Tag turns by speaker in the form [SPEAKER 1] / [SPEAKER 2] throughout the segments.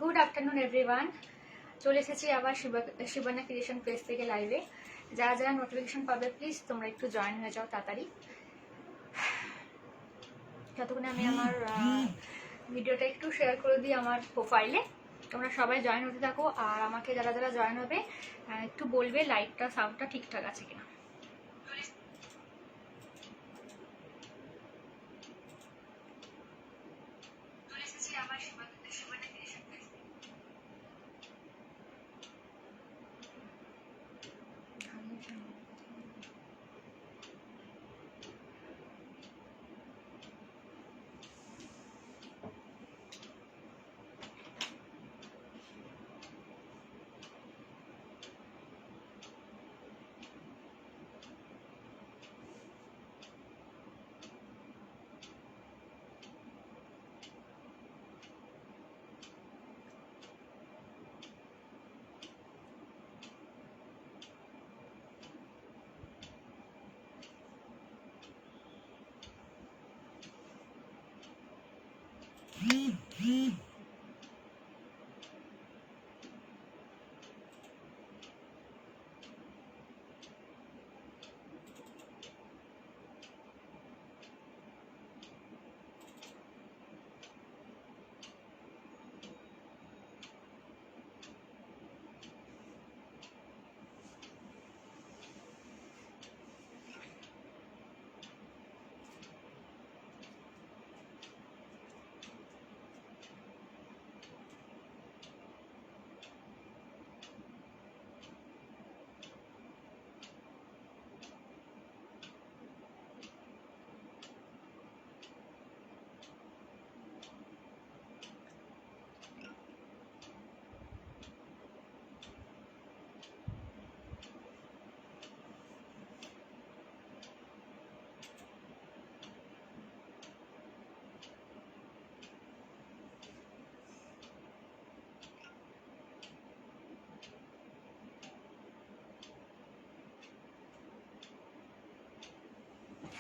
[SPEAKER 1] Good afternoon everyone. চলে এসেছি আবার শিবানা ক্রিয়েশন পেজ থেকে লাইভে। যারা যারা নোটিফিকেশন পাবে প্লিজ তোমরা একটু জয়েন হয়ে যাও তাড়াতাড়ি, ততক্ষণে আমি আমার ভিডিওটা একটু শেয়ার করে দিই আমার প্রোফাইলে। তোমরা সবাই জয়েন হতে থাকো, আর আমাকে যারা যারা জয়েন হবে একটু বলবে লাইটটা সাউন্ডটা ঠিকঠাক আছে কিনা।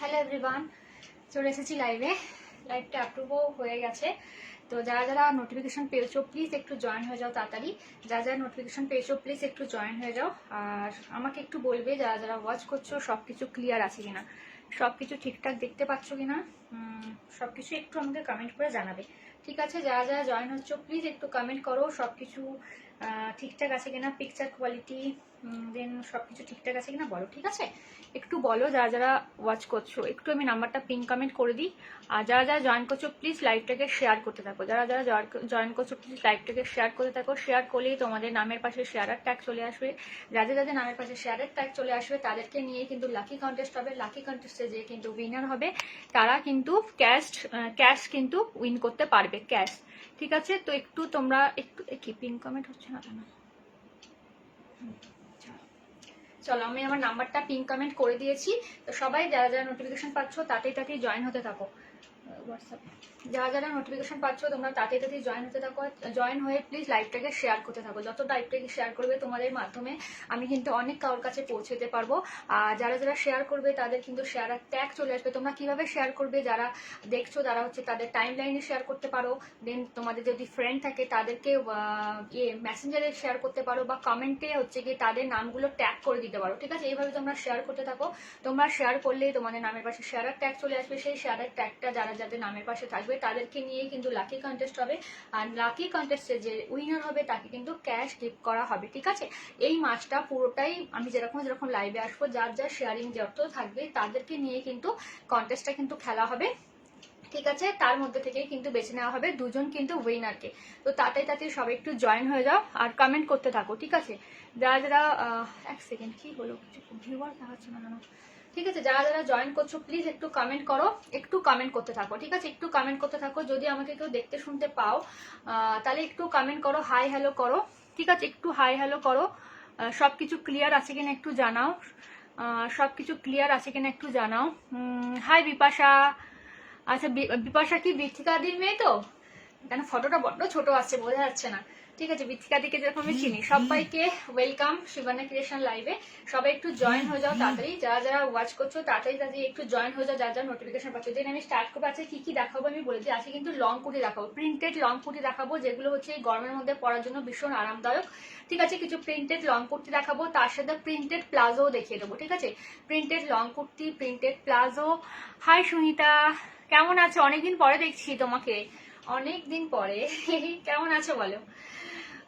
[SPEAKER 1] হ্যালো এভরিওয়ান, চলে এসেছি লাইভে। লাইভটা অ্যাপ্রুভও হয়ে গেছে। তো যারা যারা নোটিফিকেশন পেয়েছো প্লিজ একটু জয়েন হয়ে যাও তাড়াতাড়ি। যারা যারা নোটিফিকেশন পেয়েছো প্লিজ একটু জয়েন হয়ে যাও, আর আমাকে একটু বলবে যারা যারা ওয়াচ করছো সব কিছু ক্লিয়ার আছে কিনা, সব কিছু ঠিকঠাক দেখতে পাচ্ছ কিনা, সব কিছু একটু আমাকে কমেন্ট করে জানাবে। ঠিক আছে, যারা যারা জয়েন হচ্ছ প্লিজ একটু কমেন্ট করো সব কিছু ঠিকঠাক আছে কিনা, পিকচার কোয়ালিটি দেন সব কিছু ঠিকঠাক আছে কিনা বলো। ঠিক আছে, একটু বলো যারা যারা ওয়াচ করছো। একটু আমি নাম্বারটা পিন কমেন্ট করে দিই। আর যারা যারা জয়েন করছো প্লিজ লাইভটাকে শেয়ার করতে থাকো। যারা যারা জয়েন করছো প্লিজ লাইভটাকে শেয়ার করতে থাকো। শেয়ার করলেই তোমাদের নামের পাশে শেয়ারের ট্যাগ চলে আসবে। যাদের যাদের নামের পাশে শেয়ারের ট্যাগ চলে আসবে তাদেরকে নিয়ে কিন্তু লাকি কন্টেস্ট হবে। লাকি কন্টেস্টে যে কিন্তু উইনার হবে তারা কিন্তু ক্যাশ কিন্তু উইন করতে পারবে, ক্যাশ। ঠিক আছে, তো একটু তোমরা একটু কি পিন কমেন্ট হচ্ছে না কেন? চলো, আমি আমার নাম্বারটা পিন কমেন্ট করে দিয়েছি। তো সবাই যারা যারা নোটিফিকেশন পাচ্ছ তাতেই জয়েন হতে থাকো হোয়াটসঅ্যাপে। যারা যারা নোটিফিকেশন পাচ্ছ তোমরা তাতেই জয়েন হতে থাকো। জয়েন হয়ে প্লিজ লাইভটাকে শেয়ার করতে থাকো। যত লাইভটাকে শেয়ার করবে তোমাদের মাধ্যমে আমি কিন্তু অনেক কারোর কাছে পৌঁছে দিতে পারবো। আর যারা যারা শেয়ার করবে তাদের কিন্তু শেয়ারের ট্যাগ চলে আসবে। তোমরা কিভাবে শেয়ার করবে, যারা দেখছো তারা হচ্ছে তাদের টাইম লাইনে শেয়ার করতে পারো। দেন তোমাদের যদি ফ্রেন্ড থাকে তাদেরকে মেসেঞ্জারে শেয়ার করতে পারো, বা কমেন্টে হচ্ছে কি তাদের নামগুলো ট্যাগ করে দিতে পারো। ঠিক আছে, এইভাবে তোমরা শেয়ার করতে থাকো। তোমরা শেয়ার করলেই তোমাদের নামের পাশে শেয়ারের ট্যাগ চলে আসবে। সেই শেয়ারের ট্যাগটা যারা যাদের নামের পাশে থাকবে তাদেরকে নিয়ে কিন্তু লাকি কন্টেস্ট হবে। আর লাকি কন্টেস্টে যে উইনার হবে তাকে কিন্তু ক্যাশ গিফট করা হবে। ঠিক আছে, এই মাসটা পুরোটাই আমি যেরকম যেরকম লাইভে আসবো যার যার শেয়ারিং যত থাকবে তাদেরকে নিয়ে কিন্তু কন্টেস্টটা কিন্তু খেলা হবে। ঠিক আছে, তার মধ্যে থেকেই কিন্তু বেছে নেওয়া হবে দুজন কিন্তু উইনারকে। তো তাড়াতাড়ি সবাই একটু জয়েন হয়ে যাও আর কমেন্ট করতে থাকো। ঠিক আছে, যারা যারা এক সেকেন্ড কি হলো, কিছু ভিউয়ার দেখাচ্ছে না কেন? ঠিক আছে, যারা যারা জয়েন করছো প্লিজ একটু কমেন্ট করো, একটু কমেন্ট করতে থাকো। ঠিক আছে, একটু কমেন্ট করতে থাকো। যদি আমাকে কেউ দেখতে শুনতে পাও তাহলে একটু কমেন্ট করো, হাই হ্যালো করো। ঠিক আছে, একটু হাই হ্যালো করো। সব কিছু ক্লিয়ার আছে কিনা একটু জানাও। সব কিছু ক্লিয়ার আছে কিনা একটু জানাও। হাই বিপাশা। আচ্ছা, বিপাশা কি বৃত্তিকাদির মেয়ে? তো কেন ফটোটা বড্ড ছোট আসছে, বোঝা যাচ্ছে না। ঠিক আছে, বিথিকা দিকে যেরকম আমি চিনি। সবাইকে ওয়েলকাম শিবানা ক্রিয়েশন লাইভে। সবাই একটু জয়েন হয়ে যাও তাড়াতাড়ি, যারা যারা ওয়াচ করছো তাড়াতাড়ি একটু জয়েন হয়ে যাও, যারা যারা নোটিফিকেশন পাচ্ছ। দেন আমি স্টার্ট করবো। আছে কি কি দেখাবো আমি বলে দিই। আজকে কিন্তু লং কুর্তি দেখাবো, প্রিন্টেড লং কুর্তি দেখাবো, যেগুলো হচ্ছে এই গরমের মধ্যে পরার জন্য ভীষণ আরামদায়ক। ঠিক আছে, কিছু প্রিন্টেড লং কুর্তি দেখাবো, তার সাথে প্রিন্টেড প্লাজো দেখিয়ে দেবো। ঠিক আছে, printed long kurti, printed palazzo. Hi Sunita, কেমন আছো? অনেকদিন পরে দেখছি তোমাকে, অনেকদিন পরে। কেমন আছো বলো?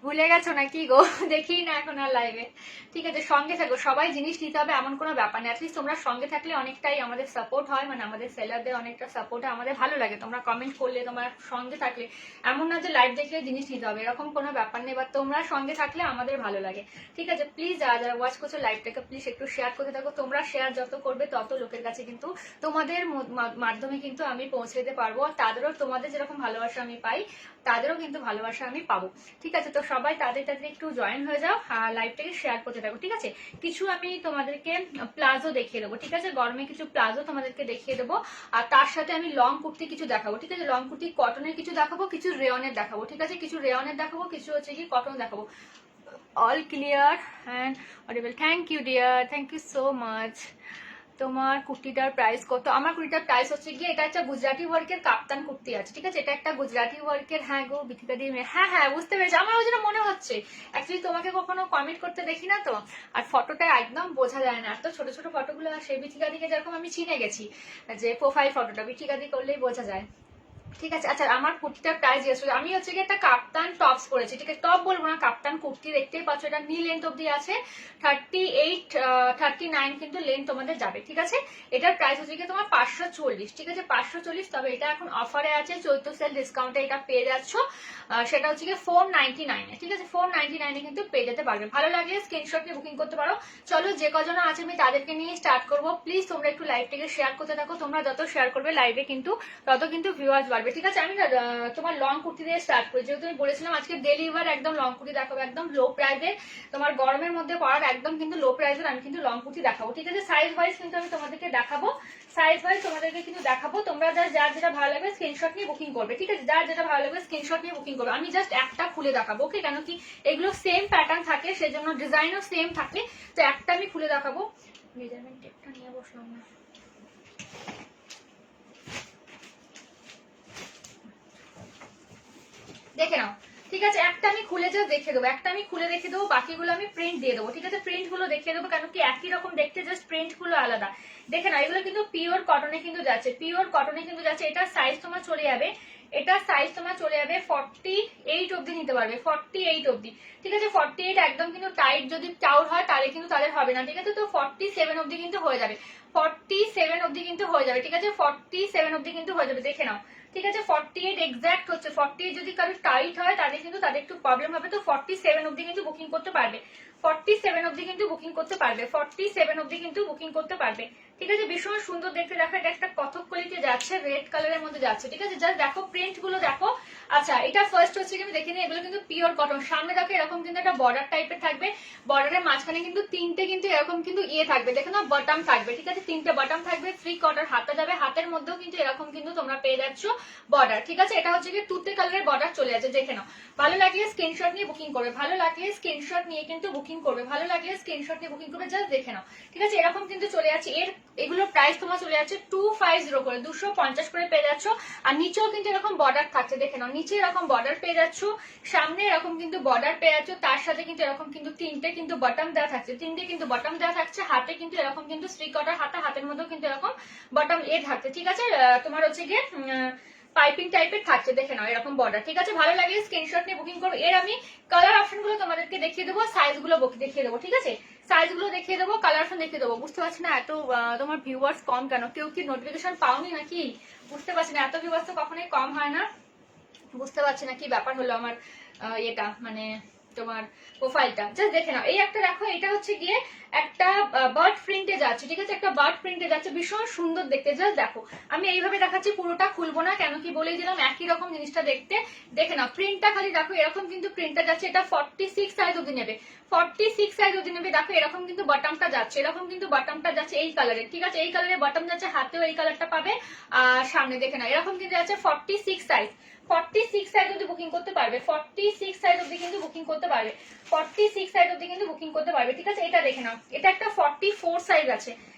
[SPEAKER 1] ভুলে গেছো নাকি গো? দেখি না এখন আর লাইভে। ঠিক আছে, সঙ্গে থাকো। সবাই জিনিস নিতে হবে এমন কোনো ব্যাপার নেই। অ্যাটলিস্ট তোমরা সঙ্গে থাকলে অনেকটাই আমাদের সাপোর্ট হয়, মানে আমাদের সেলারদের অনেকটা সাপোর্ট হয়, আমাদের ভালো লাগে। তোমরা কমেন্ট করলে, তোমরা সঙ্গে থাকলে, এমন না যে লাইভ দেখলে জিনিস নিতে হবে, এরকম কোনো ব্যাপার নেই। বা তোমরা সঙ্গে থাকলে আমাদের ভালো লাগে। ঠিক আছে, প্লিজ যারা যারা ওয়াচ করছো লাইভটাকে প্লিজ একটু শেয়ার করতে থাকো। তোমরা শেয়ার যত করবে তত লোকের কাছে কিন্তু তোমাদের মাধ্যমে কিন্তু আমি পৌঁছে দিতে পারবো। তাদেরও তোমাদের যেরকম ভালোবাসা আমি পাই, তাদেরও কিন্তু ভালোবাসা আমি পাবো। ঠিক আছে, তো সবাই তাদের একটু জয়েন হয়ে যাও আর লাইভটাকে শেয়ার করতে থাকো। ঠিক আছে, কিছু আমি তোমাদেরকে প্লাজো দেখিয়ে দেবো। ঠিক আছে, গরমে কিছু প্লাজো তোমাদেরকে দেখিয়ে দেবো, আর তার সাথে আমি লং কুর্তি কিছু দেখাবো। ঠিক আছে, লং কুর্তি কটনের কিছু দেখাবো, কিছু রেয়নের দেখাবো। ঠিক আছে, কিছু রেয়নের দেখাবো, কিছু হচ্ছে কি কটন দেখাবো। All clear and audible. Thank you dear, thank you so much. তোমার কুর্তিটার প্রাইস কত? আমার কুর্তিটার প্রাইস হচ্ছে গিয়ে, এটা একটা গুজরাটি ওয়ার্কের কাপ্তান কুর্তি আছে। ঠিক আছে, এটা একটা গুজরাটি ওয়ার্কের। হ্যাঁ গো বিথিকা দিয়ে, হ্যাঁ হ্যাঁ বুঝতে পেরেছি। আমার ওই জন্য মনে হচ্ছে, অ্যাকচুয়ালি তোমাকে কখনো কমেন্ট করতে দেখি না তো, আর ফটোটা একদম বোঝা যায় না। এত ছোট ছোট ফটোগুলো আসে। বিথিকা দিকে যেরকম আমি চিনে গেছি, যে প্রোফাইল ফটোটা বিথিকা দিয়ে করলেই বোঝা যায়। ঠিক আছে, আচ্ছা আমার কুর্তিটার প্রাইস জিজ্ঞেস করছি। আমি হচ্ছে কি একটা কাপ্তান টপস পরেছি। ঠিক আছে, টপ বলবো না, কাপ্তান কুর্তি। দেখতেই পাচ্ছ এটা নি লেন্থ অব্দি আছে, 38 39 কিন্তু লেন্থ তোমাদের যাবে। ঠিক আছে, এটার প্রাইস হচ্ছে কি তোমার 540। ঠিক আছে, 540। তবে এটা এখন অফারে আছে, চৈত্র সেল ডিসকাউন্টে এটা পেয়ে যাচ্ছ। সেটা হচ্ছে কি 499 এ। ঠিক আছে, 499 এ কিন্তু পেয়ে যেতে পারবে। ভালো লাগলে স্ক্রিনশট নিয়ে বুকিং করতে পারো। চলো, যে কজন আছে আমি তাদেরকে নিয়ে স্টার্ট করবো। প্লিজ তোমরা একটু লাইভটাকে শেয়ার করতে থাকো। তোমরা যত শেয়ার করবে লাইভে কিন্তু তত কিন্তু ভিউয়ার্স বাড়বে। ঠিক আছে, আমি তোমার লং কুর্তি দিয়ে স্টার্ট করি, যেহেতু আমি বলেছিলাম আজকে ডেলিভার একদম লং কুর্তি দেখাবো, একদম লো প্রাইসের। তোমার গরমের মধ্যে পড়ার একদম কিন্তু লো প্রাইসের আমি কিন্তু লং কুর্তি দেখাবো। ঠিক আছে, সাইজ ওয়াইজ কিন্তু আমি তোমাদেরকে দেখাবো, সাইজ ওয়াইজ তোমাদেরকে কিন্তু দেখাবো। তোমরা যার যেটা ভালো লাগবে স্ক্রিনশট নিয়ে বুকিং করবে। ঠিক আছে, যার যেটা ভালো লাগবে স্ক্রিনশট নিয়ে বুকিং করবে। আমি জাস্ট একটা খুলে দেখাবো, ওকে? কেন কি এগুলো সেম প্যাটার্ন থাকে, সেজন্য ডিজাইনও সেম থাকে, তো একটা আমি খুলে দেখাবো। মেজারমেন্ট টেপটা নিয়ে বসলাম না, দেখে নাও। ঠিক আছে, একটা আমি খুলে জাস্ট দেখে দেবো, একটা আমি খুলে দেখে দেবো, বাকিগুলো আমি প্রিন্ট দিয়ে দেবো। ঠিক আছে, প্রিন্ট গুলো দেখিয়ে দেবো, কেন কি একই রকম দেখতে, জাস্ট প্রিন্ট গুলো আলাদা। দেখে নাও, এগুলো কিন্তু পিওর কটনে কিন্তু যাচ্ছে, পিওর কটনে কিন্তু যাচ্ছে। এটা সাইজ তোমার চলে যাবে, এটা সাইজ তোমার চলে যাবে 48 অব্দি নিতে পারবে, 48 অব্দি। ঠিক আছে, 48 একদম কিন্তু টাইট যদি চাউর হয় তাহলে কিন্তু তাদের হবে না। ঠিক আছে, তো 47 অব্দি কিন্তু হয়ে যাবে, 47 অব্দি কিন্তু হয়ে যাবে। ঠিক আছে, 47 অব্দি কিন্তু হয়ে যাবে, দেখে নাও। ঠিক আছে, 48 এক্সাক্ট হচ্ছে। 48 যদি কারো টাইট হয় তাদের কিন্তু তাদের একটু প্রবলেম হবে, তো 47 অব্দি কিন্তু বুকিং করতে পারবে, 47 অব্দি কিন্তু বুকিং করতে পারবে, 47 অব্দি কিন্তু বুকিং করতে পারবে। ঠিক আছে, ভীষণ সুন্দর দেখতে। দেখো, এটা একটা কথক কলিতে যাচ্ছে, রেড কালারের মধ্যে যাচ্ছে। ঠিক আছে, জাস্ট দেখো প্রিন্ট গুলো দেখো। আচ্ছা, এটা ফার্স্ট হচ্ছে কি আমি দেখে নিই, এগুলো কিন্তু পিওর কটন। সামনে দেখো এরকম কিন্তু একটা বর্ডার টাইপের থাকবে, বর্ডারের মাঝখানে কিন্তু তিনটে কিন্তু এরকম কিন্তু ইয়ে থাকবে, দেখো না, বটম থাকবে। ঠিক আছে, তিনটে বটম থাকবে, 3/4 হাতা যাবে, হাতের মধ্যেও কিন্তু এরকম কিন্তু তোমরা পেয়ে যাচ্ছ বর্ডার। ঠিক আছে, এটা হচ্ছে কি তুতে কালারের বর্ডার চলে যাচ্ছে, দেখে নাও। ভালো লাগলে স্ক্রিনশট নিয়ে বুকিং করবে, ভালো লাগলে স্ক্রিনশট নিয়ে কিন্তু বুকিং করবে, ভালো লাগলে স্ক্রিনশট নিয়ে বুকিং করবে, জাস্ট দেখে নাও। ঠিক আছে, এরকম কিন্তু চলে যাচ্ছে। এগুলোর প্রাইস তোমার চলে যাচ্ছে 250 করে, 250 করে পেয়ে যাচ্ছ। আর নিচেও কিন্তু এরকম বর্ডার থাকছে, দেখে নাও, নিচে এরকম বর্ডার পেয়ে যাচ্ছ, সামনে এরকম কিন্তু বর্ডার পেয়ে যাচ্ছ, তার সাথে কিন্তু এরকম কিন্তু তিনটে কিন্তু বটম দেওয়া থাকছে, তিনটে কিন্তু বটম দেওয়া থাকছে। হাতে কিন্তু এরকম কিন্তু 3/4 হাতা, হাতের মধ্যেও কিন্তু এরকম বটম থাকছে। ঠিক আছে, তোমার হচ্ছে গিয়ে পাইপিং টাইপের থাকছে, দেখে নাও এরকম বর্ডার। ঠিক আছে, ভালো লাগলে স্ক্রিনশট নিয়ে বুকিং করবো। এর আমি কালার অপশন গুলো তোমাদেরকে দেখিয়ে দেবো, সাইজ গুলো দেখিয়ে দেবো। ঠিক আছে, সাইজ গুলো দেখিয়ে দেবো, কালার অপশন দেখিয়ে দেবো। বুঝতে পারছি না এত তোমার ভিউয়ার্স কম কেন, কেউ কি নোটিফিকেশন পাওনি নাকি? বুঝতে পারছি না, এত ভিউয়ার্স তো কখনোই কম হয় না। বুঝতে পারছি না কি ব্যাপার হলো আমার এটা, মানে তোমার প্রোফাইলটা। জাস্ট দেখে নাও, এই একটা দেখো, এটা হচ্ছে গিয়ে একটা বার্ড প্রিন্টে যাচ্ছে। ঠিক আছে, একটা বার্ড প্রিন্টে যাচ্ছে, ভীষণ সুন্দর দেখতে। জাস্ট দেখো, আমি এইভাবে দেখাচ্ছি, পুরোটা খুলবো না, কেন কি বলেই দিলাম একই রকম জিনিসটা দেখতে। দেখে নাও, প্রিন্টটা খালি দেখো, এরকম কিন্তু প্রিন্টটা যাচ্ছে। এটা 46 সাইজ অব্দি নেবে, 46 সাইজ অব্দি নেবে। দেখো এরকম কিন্তু বটমটা যাচ্ছে, এরকম কিন্তু বটমটা যাচ্ছে এই কালারের। ঠিক আছে, এই কালারের বটম যাচ্ছে, হাতেও এই কালারটা পাবে, আর সামনে দেখে নাও এরকম কিন্তু যাচ্ছে 46 সাইজ, 46 সাইজ অবধি বুকিং করতে পারবে, 46 সাইজ অবধি কিন্তু বুকিং করতে পারবে, 46 সাইজ অবধি কিন্তু বুকিং করতে পারবে। ঠিক আছে, এটা দেখে নাও, এটা একটা 44 সাইজ আছে,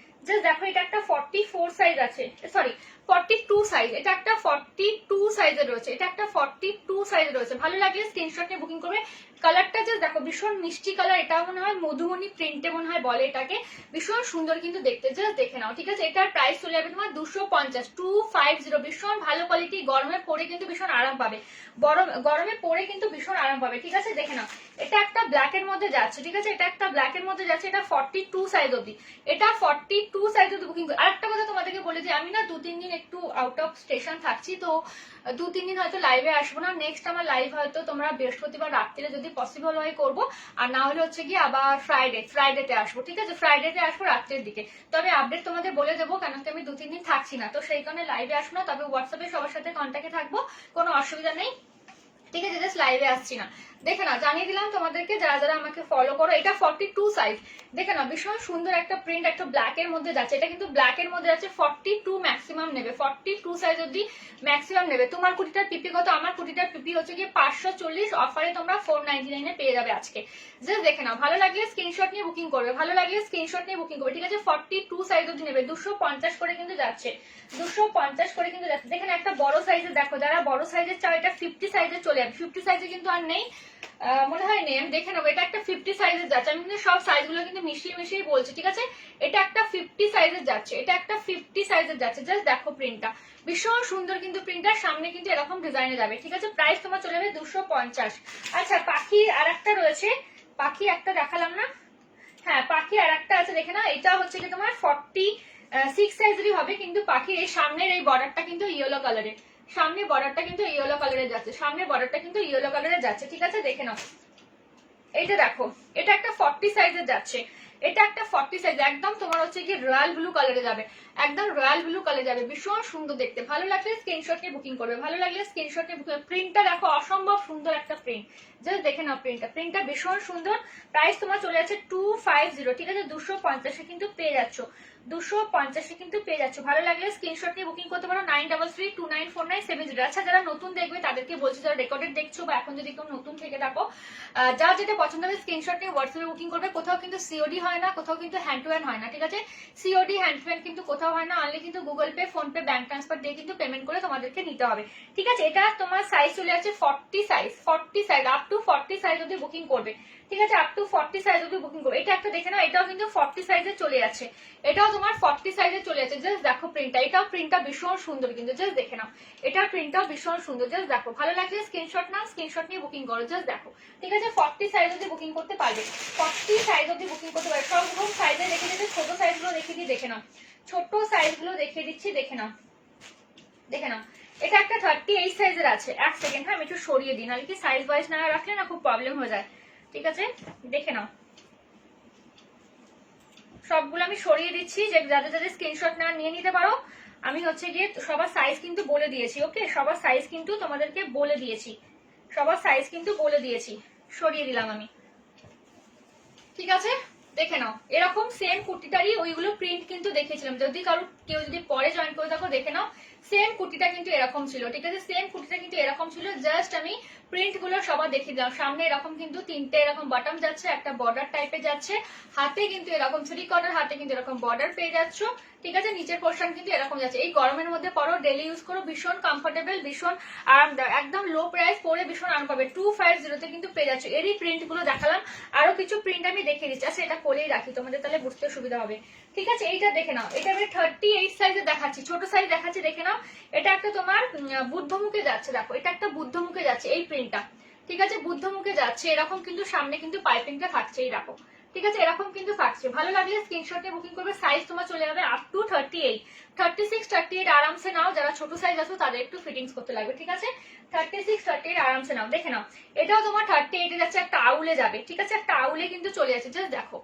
[SPEAKER 1] জাস্ট দেখো এটা একটা 44 সাইজ আছে, সরি 42 সাইজ, এটা একটা 42 সাইজের রয়েছে, এটা একটা 42 সাইজের রয়েছে। ভালো লাগলে স্ক্রিনশট নিয়ে বুকিং করবে। কালারটা জাস্ট দেখো ভীষণ মিষ্টি কালার, এটা মনে হয় মধুবনী প্রিন্টে মনে হয় বলে এটাকে, ভীষণ সুন্দর কিন্তু দেখতে, জাস্ট দেখে নাও। ঠিক আছে, এটার প্রাইস চলে যাবে তোমার 250, 250, ভীষণ ভালো কোয়ালিটি, গরমে পরে কিন্তু ভীষণ আরাম পাবে, গরমে পরে কিন্তু ভীষণ আরাম পাবে। ঠিক আছে, দেখে নাও, এটা একটা ব্ল্যাক এর মধ্যে যাচ্ছে। ঠিক আছে, এটা একটা ব্ল্যাক এর মধ্যে যাচ্ছে, এটা 42 সাইজ অবধি, এটা 42 সাইজ অবধি বুকিং। আরেকটা কথা তোমাদেরকে বলে যে আমি না 2-3 দিন একটু আউট অফ স্টেশন থাকছি, তো 2-3 দিন হয়তো লাইভে আসবো না। নেক্সট আমার লাইভ হয়তো তোমরা বৃহস্পতিবার রাত্রিরে যদি পসিবল হয় করবো, আর না হলে হচ্ছে কি আবার ফ্রাইডেতে আসবো। ঠিক আছে, ফ্রাইডেতে আসবো রাত্রের দিকে, তবে আপডেট তোমাদের বলে দেবো, কারণ কি আমি 2-3 দিন থাকছি না, তো সেই কারণে লাইভে আসবো না, তবে হোয়াটসঅ্যাপে সবার সাথে কন্ট্যাক্টে থাকবো, কোনো অসুবিধা নেই। ঠিক আছে, জাস্ট লাইভে আসছি না, দেখে না, জানিয়ে দিলাম তোমাদেরকে যারা যারা আমাকে ফলো করো। এটা 42 সাইজ, দেখে না ভীষণ সুন্দর একটা প্রিন্ট, একটা ব্ল্যাক এর মধ্যে যাচ্ছে, এটা কিন্তু ব্ল্যাক এর মধ্যে যাচ্ছে, 42 ম্যাক্সিমাম নেবে, 42 সাইজ অবধি ম্যাক্সিমাম নেবে। তোমার কুটিটার পিপি কত? আমার কুটিটার পিপি হচ্ছে গিয়ে 540, অফারে তোমরা 499 এ পেয়ে যাবে আজকে। জাস্ট দেখে নাও, ভালো লাগলে স্ক্রিনশট নিয়ে বুকিং করবে, ভালো লাগলে স্ক্রিনশট নিয়ে বুকিং করবে। ঠিক আছে, 42 সাইজ অবধি নেবে, 250 করে কিন্তু যাচ্ছে, 250 করে কিন্তু যাচ্ছে। দেখেন একটা বড় সাইজের, দেখো যারা বড় সাইজের চাও এটা 50 সাইজে চলে যাবে, 50 সাইজে কিন্তু আর নেই, মনে হয় নেই, আমি দেখে নেবো। এটা একটা 50 সাইজের যাচ্ছে, আমি কিন্তু সব সাইজগুলো কিন্তু মিশিয়ে মিশিয়ে বলছি। ঠিক আছে, এটা একটা 50 সাইজের যাচ্ছে, এটা একটা 50 সাইজের যাচ্ছে, জাস্ট দেখো প্রিন্টটা ভীষণ সুন্দর কিন্তু প্রিন্টটার সামনে কিন্তু এরকম ডিজাইনে যাবে। ঠিক আছে, প্রাইস তোমার চলে যাবে 250। আচ্ছা, পাখি আর একটা রয়েছে, পাখি একটা দেখালাম না, হ্যাঁ পাখি আর একটা আছে, দেখে না, এটা হচ্ছে কি তোমার 46 সাইজেরই হবে, কিন্তু পাখির এই সামনের এই বর্ডারটা কিন্তু ইয়েলো কালারের, সামনে বর্ডারটা কিন্তু ইয়েলো কালারের যাচ্ছে, সামনে বর্ডারটা কিন্তু ইয়েলো কালারের যাচ্ছে। ঠিক আছে, দেখে নাও, এইটা দেখো, এটা একটা 40 সাইজের যাচ্ছে, এটা একটা 40 সাইজ, একদম তোমার হচ্ছে কি রয়্যাল ব্লু কালারে যাবে, একদম রয়্যাল ব্লু কালারে যাবে, ভীষণ সুন্দর দেখতে। ভালো লাগলে স্ক্রিনশট নিয়ে বুকিং করবে, ভালো লাগলে স্ক্রিনশট নিয়ে বুকিং। প্রিন্টটা দেখো অসম্ভব সুন্দর একটা প্রিন্ট, জাস্ট দেখে নাও প্রিন্টটা ভীষণ সুন্দর। প্রাইস তোমার চলে যাচ্ছে 250। ঠিক আছে, 250 কিন্তু পেয়ে যাচ্ছ, 250 কিন্তু পেয়ে যাচ্ছ। ভালো লাগলে স্ক্রিনশট নিয়ে বুকিং করতে পারো 9332949700। আচ্ছা, যারা নতুন দেখবে তাদেরকে বলছি, যারা রেকর্ডেড দেখছো বা এখন যদি কেউ নতুন থেকে থাকো, যার যেটা পছন্দ হবে স্ক্রিনশট নিয়ে হোয়াটসঅ্যাপে বুকিং করবে। কোথাও কিন্তু সিওডি হয় না, কোথাও কিন্তু হ্যান্ড টু হ্যান্ড হয় না। ঠিক আছে, সিওডি হ্যান্ড টু হ্যান্ড কিন্তু কোথাও হয় না, অনলি কিন্তু Google pay, phone pay, bank transfer দিয়ে কিন্তু পেমেন্ট করে তোমাদেরকে নিতে হবে। ঠিক আছে, এটা তোমার সাইজ চলে যাচ্ছে 40 size, 40 size, up to 40 size অবধি বুকিং করবে। ঠিক আছে, আপ টু 40 সাইজ অবধি বুকিং করবে। এটা একটা দেখে নাও, এটাও কিন্তু 40 সাইজে চলে যাচ্ছে, এটাও তোমার 40 সাইজে চলে যাচ্ছে। জাস্ট দেখো প্রিন্টটা, এটাও প্রিন্টটা ভীষণ সুন্দর কিন্তু, জাস্ট দেখে নাও, এটার প্রিন্টটাও ভীষণ সুন্দর, জাস্ট দেখো। ভালো লাগলে স্ক্রিনশট নাও, স্ক্রিনশট নিয়ে বুকিং করো, জাস্ট দেখো। ঠিক আছে, 40 সাইজ অবধি বুকিং করতে পারবে, 40 সাইজ অবধি বুকিং করতে পারবে। সব রকম সাইজে দেখিয়ে দিচ্ছি, ছোট সাইজগুলো দেখিয়ে দিই, দেখে নাও, ছোট সাইজগুলো দেখিয়ে দিচ্ছি, দেখে নাও, দেখে নাও। এটা একটা 38 সাইজের আছে, এক সেকেন্ড, হ্যাঁ আমি একটু সরিয়ে দিই, নাহলে কি সাইজ ওয়াইজ না রাখলে না খুব প্রবলেম হয়ে যায়। ঠিক আছে, দেখে নাও, সবগুলো আমি সরিয়ে দিচ্ছি, যে যাদের যাদের স্ক্রিনশট না নিয়ে নিতে পারো। আমি হচ্ছে গিয়ে সবার সাইজ কিন্তু বলে দিয়েছি, ওকে, সবার সাইজ কিন্তু তোমাদেরকে বলে দিয়েছি, সবার সাইজ কিন্তু বলে দিয়েছি, সরিয়ে দিলাম আমি। ঠিক আছে, দেখে নাও, এরকম সেম কুর্তিটারই ওইগুলো প্রিন্ট কিন্তু দেখিয়েছিলাম, যদি কেউ যদি পরে জয়েন করে থাকো দেখে নাও, সেম কুর্তিটা কিন্তু এরকম ছিল। ঠিক আছে, সেম কুর্তিটা কিন্তু এরকম ছিল, জাস্ট আমি প্রিন্ট গুলো সবার দেখিয়ে দিলাম। সামনে এরকম কিন্তু 3টে এরকম বটম যাচ্ছে, একটা বর্ডার টাইপের যাচ্ছে, হাতে কিন্তু এরকম 3 কোয়ার্টার, হাতে কিন্তু এরকম বর্ডার পেয়ে যাচ্ছ। ঠিক আছে, নিচের পোর্শন কিন্তু এরকম যাচ্ছে। এই গরমের মধ্যে পরো, ডেলি ইউজ করো, ভীষণ কমফোর্টেবল, ভীষণ আরামদায়ক, একদম লো প্রাইস, পরে ভীষণ আরাম পাবে। 250 কিন্তু পেয়ে যাচ্ছ। এরই প্রিন্ট গুলো দেখালাম, আরো কিছু প্রিন্ট আমি দেখিয়ে দিচ্ছি। আচ্ছা, এটা কোলেই রাখি, তোমাদের তাহলে বুঝতে সুবিধা হবে। ঠিক আছে, এইটা দেখে নাও, এটা আমি 38 সাইজে দেখাচ্ছি, ছোট সাইজ দেখাচ্ছি, দেখে নাও। এটা একটা তোমার বুদ্ধমুখে যাচ্ছে, দেখো এটা একটা বুদ্ধমুখে যাচ্ছে এই প্রিন্টটা। ঠিক আছে, বুদ্ধমুখে যাচ্ছে, এরকম কিন্তু সামনে কিন্তু পাইপিংটা থাকছে, এই দেখো। ঠিক আছে, এরকম কিন্তু থাকছে। ভালো লাগলে স্ক্রিনশটে বুকিং করবে। সাইজ তোমার চলে যাবে আপ টু 38, 36, 38 আরামসে নাও। যারা ছোট সাইজ আছো তাদের একটু ফিটিংস করতে লাগবে। ঠিক আছে, 36, 38 আরামসে নাও, দেখে নাও। এটাও তোমার 38 এ যাচ্ছে, একটা আউলে যাবে। ঠিক আছে, একটা আউলে কিন্তু চলে যাচ্ছে, জাস্ট দেখো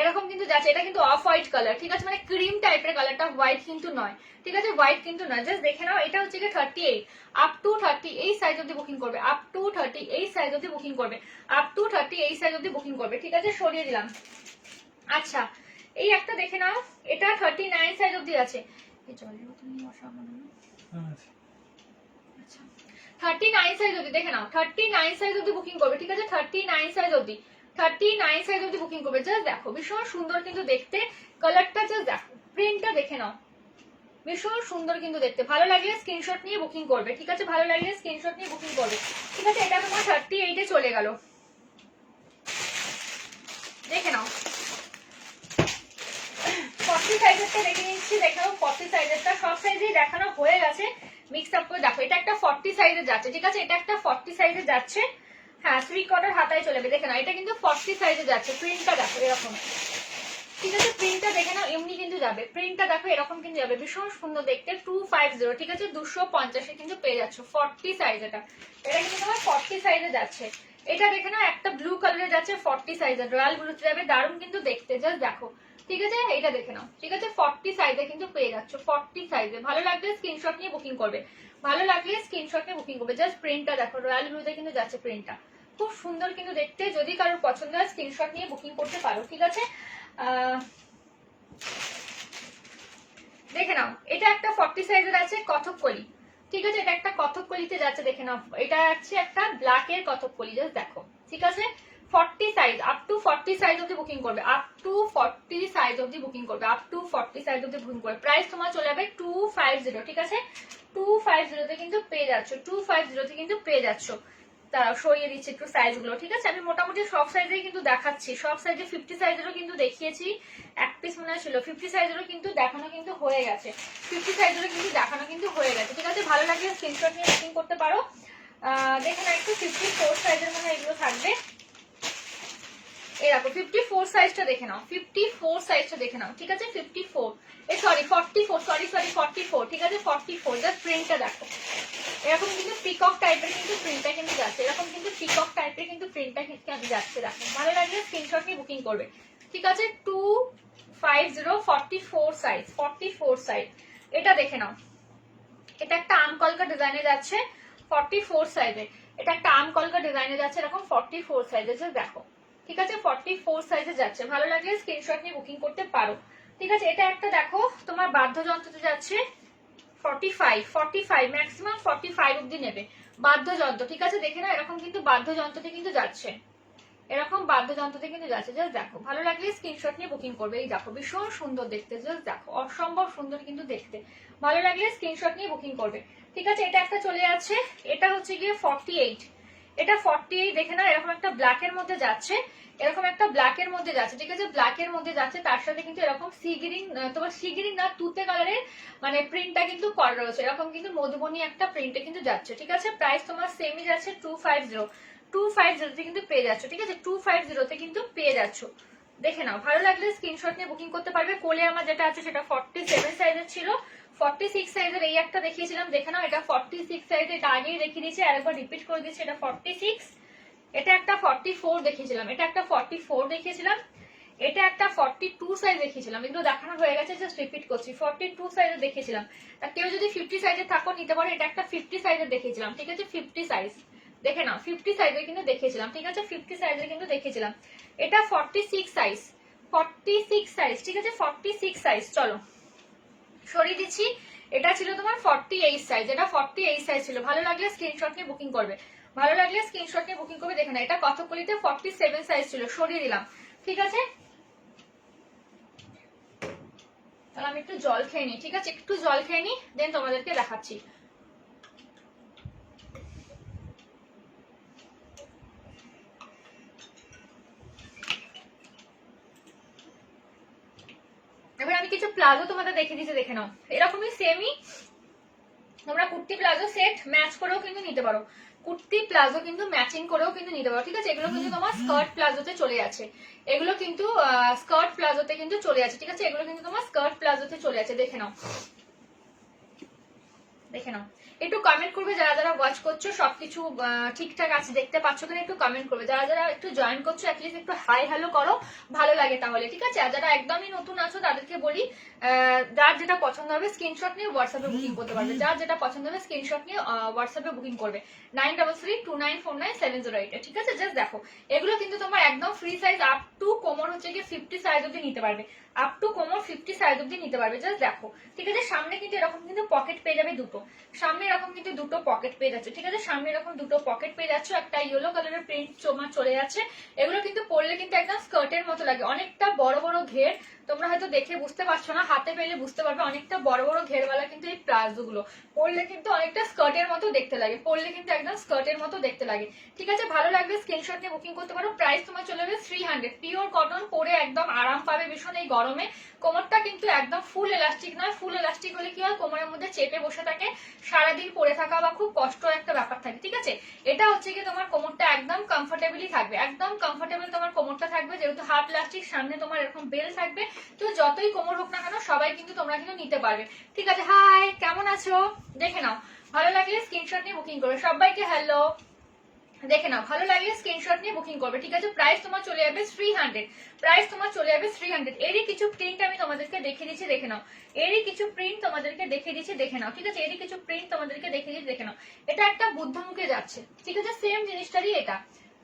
[SPEAKER 1] এরকম কিন্তু যাচ্ছে। এটা কিন্তু অফ হোয়াইট কালার, ঠিক আছে, মানে ক্রিম টাইপের কালারটা, হোয়াইট কিন্তু নয়। ঠিক আছে, হোয়াইট কিন্তু নয়, জাস্ট দেখে নাও। এটা হচ্ছে কি 38, আপ টু 38 সাইজ অবধি বুকিং করবে, আপ টু 38 সাইজ অবধি বুকিং করবে, আপ টু 38 সাইজ অবধি বুকিং করবে। ঠিক আছে, সরিয়ে দিলাম। আচ্ছা, এই একটা দেখে নাও, এটা 39 সাইজ অবধি আছে। 39 সাইজ অবধি দেখে নাও, 39 সাইজ অবধি বুকিং করবে, ঠিক আছে? 39 সাইজ অবধি, 39 সাইজ অবধি বুকিং করবে। জাস্ট দেখো ভীষণ সুন্দর কিন্তু দেখতে, কালারটা জাস্ট দেখো, প্রিন্টটা দেখে নাও, ভীষণ সুন্দর কিন্তু দেখতে। ভালো লাগলে স্ক্রিনশট নিয়ে বুকিং করবে, ঠিক আছে? ভালো লাগলে স্ক্রিনশট নিয়ে বুকিং করবে, ঠিক আছে? এটা তোমার 38-এ চলে গেল, দেখে নাও। 40 সাইজেরটা দেখে নিচ্ছি, দেখাও 40 সাইজেরটা, সব সাইজেই দেখানো হয়ে গেছে, মিক্স আপ করে দেখো। এটা একটা 40 সাইজে যাচ্ছে, ঠিক আছে? এটা একটা 40 সাইজে যাচ্ছে, হ্যাঁ 3/4 হাতায় চলে যাবে, দেখে নাও। এটা কিন্তু 40 সাইজে যাচ্ছে, প্রিন্টটা দেখো এরকম, ঠিক আছে? প্রিন্টটা দেখে নাও, এমনি কিন্তু যাবে, প্রিন্টটা দেখো এরকম কিন্তু যাবে, ভীষণ সুন্দর দেখতে। 250, ঠিক আছে? 250-এ কিন্তু পেয়ে যাচ্ছ 40 সাইজ। এটা কিন্তু তোমার 40 সাইজে যাচ্ছে। এটা দেখে নাও, একটা ব্লু কালারে যাচ্ছে 40 সাইজে, রয়্যাল ব্লুতে যাবে, দারুণ কিন্তু দেখতে, জাস্ট দেখো, ঠিক আছে? এটা দেখে নাও, ঠিক আছে? 40 সাইজে কিন্তু পেয়ে যাচ্ছ, 40 সাইজে। ভালো লাগলে স্ক্রিনশট নিয়ে বুকিং করবে, ভালো লাগলে স্ক্রিনশট নিয়ে বুকিং করবে। জাস্ট প্রিন্টটা দেখো, রয়্যাল ব্লুতে কিন্তু যাচ্ছে প্রিন্টটা, খুব সুন্দর কিন্তু দেখতে। যদি কারোর পছন্দ হয় স্ক্রিনশট নিয়ে বুকিং করতে পারো, ঠিক আছে? দেখে নাও, এটা একটা 40 সাইজের আছে কথককলি, ঠিক আছে? এটা একটা কথককলিতে যাচ্ছে, দেখে নাও। এটা আছে একটা ব্ল্যাকের কথককলি, জাস্ট দেখো, ঠিক আছে? 40 সাইজ, আপ টু 40 সাইজ অবধি বুকিং করবে, আপ টু 40 সাইজ অবধি বুকিং করবে, আপ টু 40 সাইজ অবধি বুকিং করবে। প্রাইস তোমার চলে যাবে 250, ঠিক আছে? 250-তে কিন্তু পেয়ে যাচ্ছ, 250-তে কিন্তু পেয়ে যাচ্ছ। তারাও সরিয়ে দিচ্ছে একটু সাইজ গুলো, ঠিক আছে? আমি মোটামুটি সব সাইজেই কিন্তু দেখাচ্ছি, সব সাইজে 50 সাইজেরও কিন্তু দেখিয়েছি, এক পিস মনে ছিল 50 সাইজেরও কিন্তু দেখানো কিন্তু হয়ে গেছে, 50 সাইজেরও কিন্তু দেখানো কিন্তু হয়ে গেছে, ঠিক আছে? ভালো লাগলে স্ক্রিনশট নিয়ে বুকিং করতে পারো। দেখে না একটু 54 সাইজের মনে এগুলো থাকবে, এই দেখো 54 সাইজটা দেখে নাও, 54 সাইজটা দেখে নাও, ঠিক আছে? 54, সরি 44, সরি 44, ঠিক আছে? 44, জাস্ট প্রিন্টটা দেখো, এরকম কিন্তু পিকক টাইপের কিন্তু প্রিন্টটা কিন্তু যাচ্ছে, এরকম কিন্তু পিকক টাইপের কিন্তু প্রিন্টটা কিন্তু যাচ্ছে, দেখো। ভালো লাগলে স্ক্রিনশট নিয়ে বুকিং করবে, ঠিক আছে? 250, 44 সাইজ, 44 সাইজ। এটা দেখে নাও, এটা একটা আম কলকা ডিজাইনে যাচ্ছে 44 সাইজে, এটা একটা আম কলকা ডিজাইনে যাচ্ছে এরকম 44 সাইজে, জাস্ট দেখো, ঠিক আছে? 44 সাইজে যাচ্ছে। ভালো লাগলে স্ক্রিনশট নিয়ে বুকিং করতে পারো, ঠিক আছে? এটা একটা দেখো তোমার বাদ্যযন্ত্রতে যাচ্ছে 45, ম্যাক্সিমাম 45 অব্দি নেবে বাদ্যযন্ত্র, ঠিক আছে? দেখে না, এরকম কিন্তু বাদ্যযন্ত্রতে কিন্তু যাচ্ছে, এরকম বাদ্যযন্ত্রতে কিন্তু যাচ্ছে, জাস্ট দেখো। ভালো লাগলে স্ক্রিনশট নিয়ে বুকিং করবে, এই দেখো ভীষণ সুন্দর দেখতে, জাস্ট দেখো, অসম্ভব সুন্দর কিন্তু দেখতে। ভালো লাগলে স্ক্রিনশট নিয়ে বুকিং করবে, ঠিক আছে? এটা একটা চলে যাচ্ছে, এটা হচ্ছে গিয়ে 48, এটা 48 দেখে না, এরকম একটা ব্ল্যাকের মধ্যে যাচ্ছে, এরকম একটা ব্ল্যাকের মধ্যে যাচ্ছে, ঠিক আছে? ব্ল্যাকের মধ্যে যাচ্ছে, তার সাথে কিন্তু এরকম সি গ্রিন, তোমার সি গ্রিন না তুতে কালারের মানে প্রিন্টটা কিন্তু করা রয়েছে, এরকম কিন্তু মধুবনী একটা প্রিন্টে কিন্তু যাচ্ছে, ঠিক আছে? প্রাইস তোমার সেমই যাচ্ছে 250 কিন্তু পেয়ে যাচ্ছ, ঠিক আছে? 250-তে কিন্তু পেয়ে যাচ্ছ, দেখে নাও। ভালো লাগলে স্ক্রিনশট নিয়ে বুকিং করতে পারবে। কোলে আমার যেটা আছে সেটা 47 সাইজের ছিল, 46 সাইজের এই একটা দেখিয়েছিলাম, দেখে নাও। এটা 46 সাইজের, এটা আগেই দেখিয়ে দিয়েছি, আরেকবার রিপিট করে দিচ্ছি, এটা 46, এটা একটা 44 দেখিয়েছিলাম, এটা একটা 44 দেখিয়েছিলাম, এটা একটা 42 সাইজ দেখিয়েছিলাম, এগুলো দেখানো হয়ে গেছে, জাস্ট রিপিট করছি। 42 সাইজের দেখিয়েছিলাম, তা কেউ যদি 50 সাইজের থাকো নিতে পারো। এটা একটা 50 সাইজের দেখিয়েছিলাম, ঠিক আছে? 50 সাইজ দেখে নাও, 50 সাইজের কিন্তু দেখিয়েছিলাম, ঠিক আছে? 50 সাইজের কিন্তু দেখিয়েছিলাম। এটা 46 সাইজ, 46 সাইজ, ঠিক আছে? 46 সাইজ, চলো সরিয়ে দিচ্ছি। এটা ছিল তোমার 48 সাইজ, এটা 48 সাইজ ছিল। ভালো লাগলে স্ক্রিনশট নিয়ে বুকিং করবে, ভালো লাগলে স্ক্রিনশট নিয়ে বুকিং করবে। দেখে না, এটা কতকলিতে 47 সাইজ ছিল, সরিয়ে দিলাম, ঠিক আছে? তাহলে আমি একটু জল খেয়ে নিই, ঠিক আছে? একটু জল খেয়ে নিই, দেন তোমাদেরকে দেখাচ্ছি। এবার আমি কিছু প্লাজো তোমাদের দেখিয়ে দিচ্ছি, দেখে নাও। এরকমই সেমই তোমরা কুর্তি প্লাজো সেট ম্যাচ করেও কিন্তু নিতে পারো, কুর্তি প্লাজো কিন্তু ম্যাচিং করেও কিন্তু নিতে পারো, ঠিক আছে? এগুলো কিন্তু তোমার স্কার্ট প্লাজোতে চলে যাচ্ছে, এগুলো কিন্তু স্কার্ট প্লাজোতে কিন্তু চলে যাচ্ছে, ঠিক আছে? এগুলো কিন্তু তোমার স্কার্ট প্লাজোতে চলে যাচ্ছে, দেখে নাও, দেখে নাও। একটু কমেন্ট করবে যারা যারা ওয়াচ করছো, সবকিছু ঠিকঠাক আছে দেখতে পাচ্ছ কিনা একটু কমেন্ট করবে। যারা যারা একটু জয়েন করছো অ্যাটলিস্ট একটু হাই হ্যালো করো, ভালো লাগে তাহলে, ঠিক আছে? আর যারা একদমই নতুন আছো তাদেরকে বলি, যার যেটা পছন্দ হবে স্ক্রিনশট নিয়ে হোয়াটসঅ্যাপে বুকিং করতে পারবে, যার যেটা পছন্দ হবে স্ক্রিনশট নিয়ে হোয়াটসঅ্যাপে বুকিং করবে 9332949708, ঠিক আছে? জাস্ট দেখো, এগুলো কিন্তু তোমার একদম ফ্রি সাইজ, আপ টু কোমর হচ্ছে গিয়ে 50 সাইজ অব্দি নিতে পারবে। আপ টু কোমর 50 সাইজ অব্দি নিতে পারবে। জাস্ট দেখো, ঠিক আছে। সামনে কিন্তু এরকম কিন্তু পকেট পেয়ে যাবে দুটো, সামনে এরকম কিন্তু দুটো পকেট পেয়ে যাচ্ছে, ঠিক আছে। সামনে এরকম দুটো পকেট পেয়ে যাচ্ছে, একটা ইয়েলো কালারের প্রিন্ট তোমার চলে যাচ্ছে। এগুলো কিন্তু পরলে কিন্তু একদম স্কার্টের মতো লাগে, অনেকটা বড় বড় ঘের। তোমরা হয়তো দেখে বুঝতে পারছো না, হাতে পেলে বুঝতে পারবে, অনেকটা বড় বড় ঘেরওয়ালা কিন্তু এই প্লাজো গুলো পরলে কিন্তু অনেকটা স্কার্টের মতো দেখতে লাগে, পরলে কিন্তু একদম স্কার্টের মতো দেখতে লাগে, ঠিক আছে। ভালো লাগবে স্ক্রিনশট নিয়ে বুকিং করতে পারো। প্রাইস তোমার চলে যাবে 300। পিওর কটন, পরে একদম আরাম পাবে ভীষণ এই গরমে। কোমরটা কিন্তু একদম ফুল এলাস্টিক নয়, ফুল এলাস্টিক হলে কি হয়, কোমরের মধ্যে চেপে বসে থাকে, সারাদিন পরে থাকা বা খুব কষ্ট একটা ব্যাপার থাকে, ঠিক আছে। এটা হচ্ছে কি তোমার কোমরটা একদম কমফোর্টেবলি থাকবে, একদম কমফোর্টেবল তোমার কোমরটা থাকবে, যেহেতু হাফ ইলাস্টিক, সামনে তোমার এরকম বেল থাকবে। তো যতই কোমর হোক না কেন সবাই কিন্তু তোমরা কিন্তু নিতে পারবে, ঠিক আছে। হাই, কেমন আছো দেখে নাও, ভালো লাগলে স্ক্রিনশট নিয়ে বুকিং করবে। সবাইকে হ্যালো, দেখে নাও, ভালো লাগলে স্ক্রিনশট নিয়ে বুকিং করবে, ঠিক আছে। প্রাইস তোমার চলে যাবে 300, প্রাইস তোমার চলে যাবে 300। এরই কিছু প্রিন্ট আমি তোমাদেরকে দেখিয়ে দিচ্ছি, দেখে নাও। এরই কিছু প্রিন্ট তোমাদেরকে দেখিয়ে দিচ্ছি, দেখে নাও, ঠিক আছে। এরই কিছু প্রিন্ট তোমাদেরকে দেখিয়ে দিচ্ছি, দেখে নাও। এটা একটা বুদ্ধমুখে যাচ্ছে, ঠিক আছে, সেম জিনিসটারই এটা,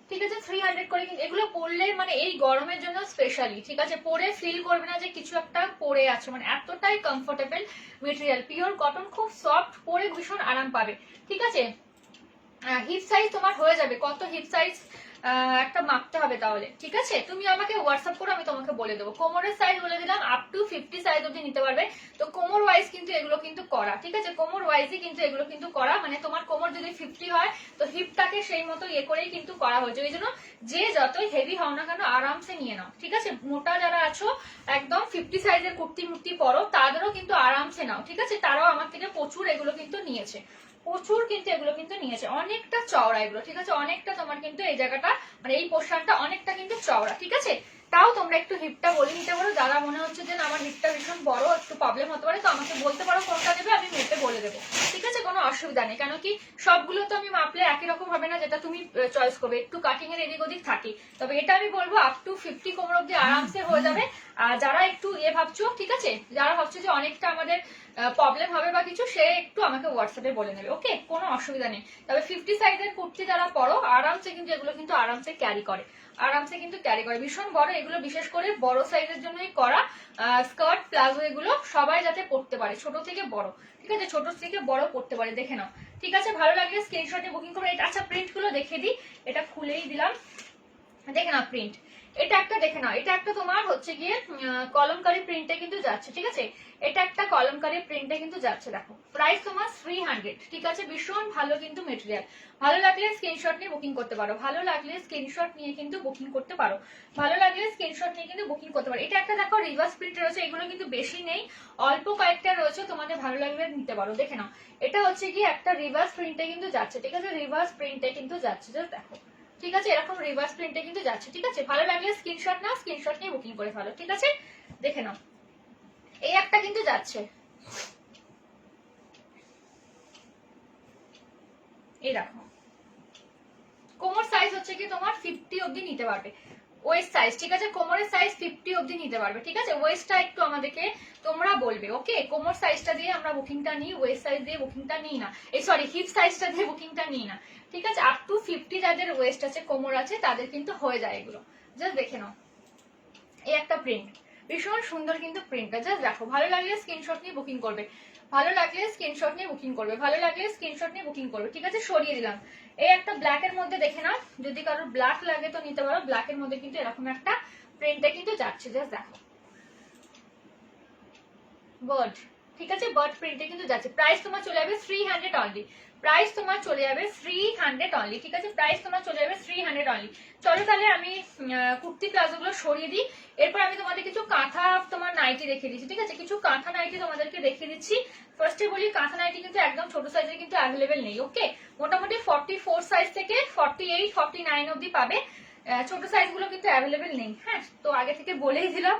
[SPEAKER 1] ঠিক আছে। 300 করে। এগুলো পরলে মানে এই গরমের জন্য স্পেশালি, ঠিক আছে, পরে ফিল করবে না যে কিছু একটা পরে আছে, মানে এতটাই কমফোর্টেবল মেটেরিয়াল, পিওর কটন, খুব সফট, পরে ভীষণ আরাম পাবে, ঠিক আছে। হিপ সাইজ তোমার হয়ে যাবে, কত হিপ সাইজ একটা মাপতে হবে তাহলে, ঠিক আছে। তুমি আমাকে হোয়াটসঅ্যাপ করো, আমি তোমাকে বলে দেবো। কোমরের সাইজ বলে দিলাম, আপ টু 50 সাইজ অব্দি নিতে পারবে। তো কোমর ওয়াইজ কিন্তু এগুলো কিন্তু করা, ঠিক আছে, কোমর ওয়াইজই কিন্তু এগুলো কিন্তু করা, মানে তোমার কোমর যদি 50 হয় তো হিপটাকে সেই মতো ইয়ে করেই কিন্তু করা হয়েছে। ওই জন্য যে যতই হেভি হও না কেন আরামসে নিয়ে নাও, ঠিক আছে। মোটা যারা আছো একদম 50 সাইজের কুর্তি মুর্তি পরো, তাদেরও কিন্তু আরামসে নাও, ঠিক আছে। তারাও আমার থেকে প্রচুর এগুলো কিন্তু নিয়েছে, প্রচুর কিন্তু এগুলো কিন্তু নিয়েছে, অনেকটা চওড়া এগুলো, ঠিক আছে। অনেকটা তোমার কিন্তু এই জায়গাটা মানে এই পোর্শনটা অনেকটা কিন্তু চওড়া, ঠিক আছে। তাও তোমরা একটু হিপটা বলে নিতে পারো, যারা মনে হচ্ছে যে আমার হিপটা ভীষণ বড়, একটু প্রবলেম হতে পারে, তো আমাকে বলতে পারো কোনটা দেবে, আমি মেপে বলে দেবো, ঠিক আছে, কোনো অসুবিধা নেই। কেন কি সবগুলো তো আমি মাপলে একই রকম হবে না, যেটা তুমি চয়েস করবে, একটু কাটিং এর এদিক ওদিক থাকে। তবে এটা আমি বলবো আপ টু 50 কোমর অব্দি আরামসে হয়ে যাবে। আর যারা একটু ভাবছো, ঠিক আছে, যারা ভাবছো যে অনেকটা আমাদের প্রবলেম হবে বা কিছু, সে একটু আমাকে হোয়াটসঅ্যাপে বলে নেবে, ওকে, কোনো অসুবিধা নেই। তবে 50 সাইজের কুর্তি যারা পরো আরামসে কিন্তু এগুলো কিন্তু আরামসে ক্যারি করে, আরামসে কিন্তু ক্যারি করে, ভীষণ বড় এগুলো, বিশেষ করে বড় সাইজের জন্যই করা। স্কার্ট প্লাজো এগুলো সবাই যাতে পরতে পারে, ছোট থেকে বড়, ঠিক আছে, ছোট থেকে বড় পরতে পারে, দেখে নাও, ঠিক আছে। ভালো লাগলে স্ক্রিনশটে বুকিং করবে। আচ্ছা, প্রিন্ট গুলো দেখে দিই, এটা খুলেই দিলাম, দেখে নাও প্রিন্ট। এটা একটা দেখে নাও, এটা একটা তোমার হচ্ছে গিয়ে কলমকারী প্রিন্টে কিন্তু যাচ্ছে, ঠিক আছে। এটা একটা কলমকারী প্রিন্টে কিন্তু যাচ্ছে, দেখো। প্রাইস তোমার 300, ঠিক আছে। ভীষণ ভালো কিন্তু মেটেরিয়াল। ভালো লাগলে স্ক্রিনশট নিয়ে বুকিং করতে পারো, ভালো লাগলে স্ক্রিনশট নিয়ে কিন্তু বুকিং করতে পারো, ভালো লাগলে স্ক্রিনশট নিয়ে কিন্তু বুকিং করতে পারো। এটা একটা দেখো রিভার্স প্রিন্ট রয়েছে, এগুলো কিন্তু বেশি নেই, অল্প কয়েকটা রয়েছে, তোমাদের ভালো লাগলে নিতে পারো, দেখে নাও। এটা হচ্ছে কি একটা রিভার্স প্রিন্টে কিন্তু যাচ্ছে, ঠিক আছে, রিভার্স প্রিন্টে কিন্তু যাচ্ছে, জাস্ট দেখো, ঠিক আছে। এরকম রিভার্স প্রিন্টে কিন্তু যাচ্ছে, ঠিক আছে। ভালো লাগলে স্ক্রিনশট নাও, স্ক্রিনশট নিয়ে বুকিং করে ফেলো, ঠিক আছে, দেখে নাও। এই একটা কিন্তু যাচ্ছে, এই দেখো, কোমর সাইজ হচ্ছে কি তোমার 50 অবধি নিতে পারবে, ওয়েস্ট সাইজ, ঠিক আছে, কোমরের সাইজ 50 অবধি নিতে পারবে, ঠিক আছে। ওয়েস্টটা একটু আমাদেরকে তোমরা বলবে, ওকে। কোমর সাইজটা দিয়ে আমরা বুকিংটা নিই, ওয়েস্ট সাইজ দিয়ে বুকিংটা নিই না, এই সরি হিপ সাইজটা দিয়ে বুকিংটা নিই না, ঠিক আছে। আপ টু 50 যাদের ওয়েস্ট আছে, কোমর আছে, তাদের কিন্তু হয়ে যায় এগুলো, জাস্ট দেখে নাও। এই একটা প্রিন্ট, ভীষণ সুন্দর কিন্তু প্রিন্টটা, জাস্ট দেখো। ভালো লাগলে স্ক্রিনশট নিয়ে বুকিং করবে, ভালো লাগলে স্ক্রিনশট নিয়ে বুকিং করবে, ভালো লাগলে স্ক্রিনশট নিয়ে বুকিং করবে, ঠিক আছে। সরিয়ে দিলাম। এই একটা ব্ল্যাক এর মধ্যে দেখে নাও, যদি কারোর ব্ল্যাক লাগে তো নিতে পারো। ব্ল্যাক এর মধ্যে কিন্তু এরকম একটা প্রিন্টটা কিন্তু যাচ্ছে, জাস্ট দেখো, বার্ড, ঠিক আছে, বার্ড প্রিন্টে কিন্তু যাচ্ছে। প্রাইস তোমার চলে যাবে 300 অনলি, প্রাইস তোমার চলে যাবে 300 অনলি, ঠিক আছে। প্রাইস তোমার চলে যাবে 300 অনলি। চলো তাহলে আমি কুর্তি প্লাজো গুলো সরিয়ে দিই, এরপর আমি তোমাদের কিছু কাঁথা তোমার নাইটি দেখিয়ে দিচ্ছি, ঠিক আছে। কিছু কাঁথা নাইটি তোমাদেরকে দেখিয়ে দিচ্ছি। ফার্স্টে বলি, কাঁথা নাইটি কিন্তু একদম ছোট সাইজের কিন্তু অ্যাভেলেবেল নেই, ওকে। মোটামুটি 44 সাইজ থেকে 48 49 অব্দি পাবে, ছোট সাইজ গুলো কিন্তু অ্যাভেলেবেল নেই, হ্যাঁ, তো আগে থেকে বলেই দিলাম।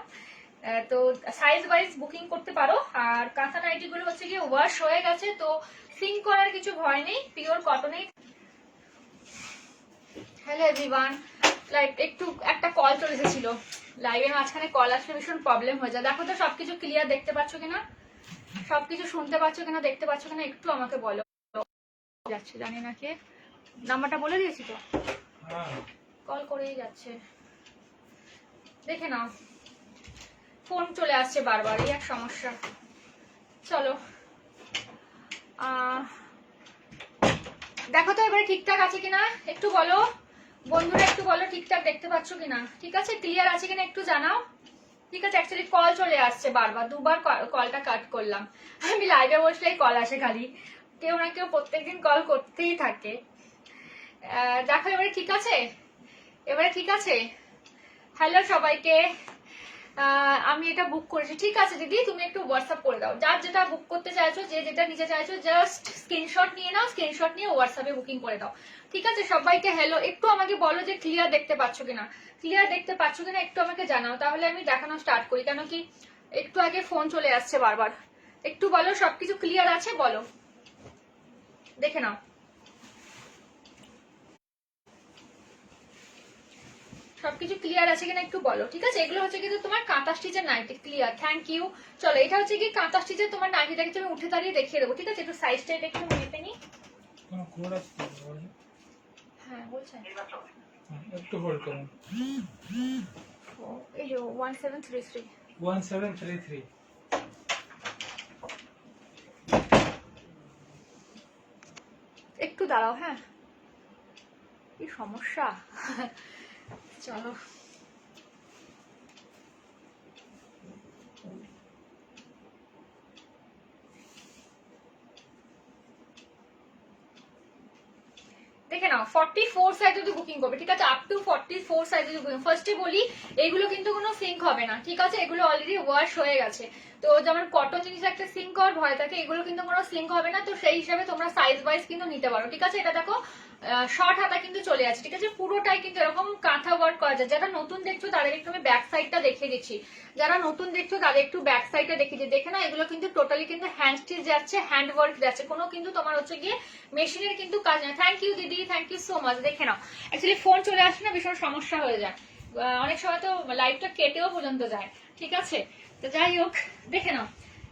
[SPEAKER 1] তো সাইজ ওয়াইজ বুকিং করতে পারো। আর কাঁথা নাইটি গুলো হচ্ছে গিয়ে ওয়াশ হয়ে গেছে, তো সিঙ্ক করার কিছু ভয় নেই, পিওর কটনে। হ্যালো এভরিওয়ান, লাইভ একটু একটা কল চলে এসেছিল, লাইভের মাঝখানে কল আসলে ভীষণ প্রবলেম হয়ে যায়। দেখো তো সবকিছু ক্লিয়ার দেখতে পাচ্ছ কিনা, সবকিছু শুনতে পাচ্ছ কিনা, দেখতে পাচ্ছ কিনা, একটু আমাকে বলো। যাচ্ছে জানি না কে, নাম্বারটা বলে দিয়েছি তো, কল করেই যাচ্ছে, দেখে নাও। ফোন চলে আসছে বারবার, এই এক সমস্যা। চলো দেখো তো এবারে ঠিকঠাক আছে কিনা একটু বলো বন্ধুরা, একটু বলো ঠিকঠাক দেখতে পাচ্ছ কিনা, ঠিক আছে, ক্লিয়ার আছে কিনা একটু জানাও। ঠিক আছে, অ্যাকচুয়ালি কল চলে আসছে বারবার, দুবার কলটা কাট করলাম। আমি লাইভে বসলেই কল আসে খালি, কেউ না কেউ প্রত্যেকদিন কল করতেই থাকে। দেখো এবারে ঠিক আছে, এবারে ঠিক আছে। হ্যালো সবাইকে, আমি এটা বুক করেছি। ঠিক আছে দিদি, তুমি একটু হোয়াটসঅ্যাপ করে দাও, যার যেটা বুক করতে চাইছো, যে যেটা নিতে চাইছো, জাস্ট স্ক্রিনশট নিয়ে নাও, স্ক্রিনশট নিয়ে হোয়াটসঅ্যাপে বুকিং করে দাও। ঠিক আছে সবাইকে হ্যালো, একটু আমাকে বলো যে ক্লিয়ার দেখতে পাচ্ছ কিনা, ক্লিয়ার দেখতে পাচ্ছ কিনা একটু আমাকে জানাও, তাহলে আমি দেখানো স্টার্ট করি। কেন কি একটু আগে ফোন চলে আসছে বারবার। একটু বলো সবকিছু ক্লিয়ার আছে, বলো, দেখে নাও সবকিছু ক্লিয়ার আছে কিনা একটু বলো। ঠিক আছে, এগুলো হচ্ছে কিন্তু তোমার কাঁথা স্টিচের নাইটি, ক্লিয়ার, থ্যাংক ইউ। চলো এটা হচ্ছে কি কাঁথা স্টিচের তোমার নাইটিটা কিন্তু আমি উঠে দাঁড়িয়ে দেখিয়ে দেবো। ঠিক আছে, একটু সাইজটা এটা একটু মেপে নি। হ্যাঁ বলছেন,
[SPEAKER 2] একটু হোল্ড করুন।
[SPEAKER 1] এই যে 1733
[SPEAKER 2] 1733
[SPEAKER 1] একটু দাঁড়াও। হ্যাঁ কি সমস্যা। চলো দেখে নাও, 44 সাইজ যদি বুকিং করবে, ঠিক আছে, আপ টু 44 সাইজ যদি বুকিং। ফার্স্টে বলি এইগুলো কিন্তু কোনো সিঙ্ক হবে না, ঠিক আছে, এগুলো অলরেডি ওয়াশ হয়ে গেছে। তো যেমন কটন জিনিস একটা সিঙ্ক হওয়ার ভয় থাকে, এগুলো কিন্তু কোনো সিঙ্ক হবে না। তো সেই হিসাবে তোমরা সাইজ ওয়াইজ কিন্তু নিতে পারো। ঠিক আছে, এটা দেখো শর্ট হাতা কিন্তু চলে আছে, ঠিক আছে, পুরোটাই কিন্তু এরকম কাঁথা ওয়ার্ক করা যায়। যারা নতুন দেখছো তাদের একটু আমি ব্যাক সাইডটা দেখিয়ে দিচ্ছি, যারা নতুন দেখছো তাদের একটু ব্যাক সাইডটা দেখিয়ে দিচ্ছি। দেখে না, এগুলো কিন্তু টোটালি কিন্তু হ্যান্ড স্টিচ যাচ্ছে, হ্যান্ড ওয়ার্ক যাচ্ছে, কোনো কিন্তু তোমার হচ্ছে গিয়ে মেশিনের কিন্তু কাজ না। থ্যাংক ইউ দিদি, থ্যাংক ইউ সো মাচ। দেখে নাও, অ্যাকচুয়ালি ফোন চলে আসলে না ভীষণ সমস্যা হয়ে যায়, অনেক সময় তো লাইভটা কেটেও পর্যন্ত যায়। ঠিক আছে, তো যাই হোক, দেখে নাও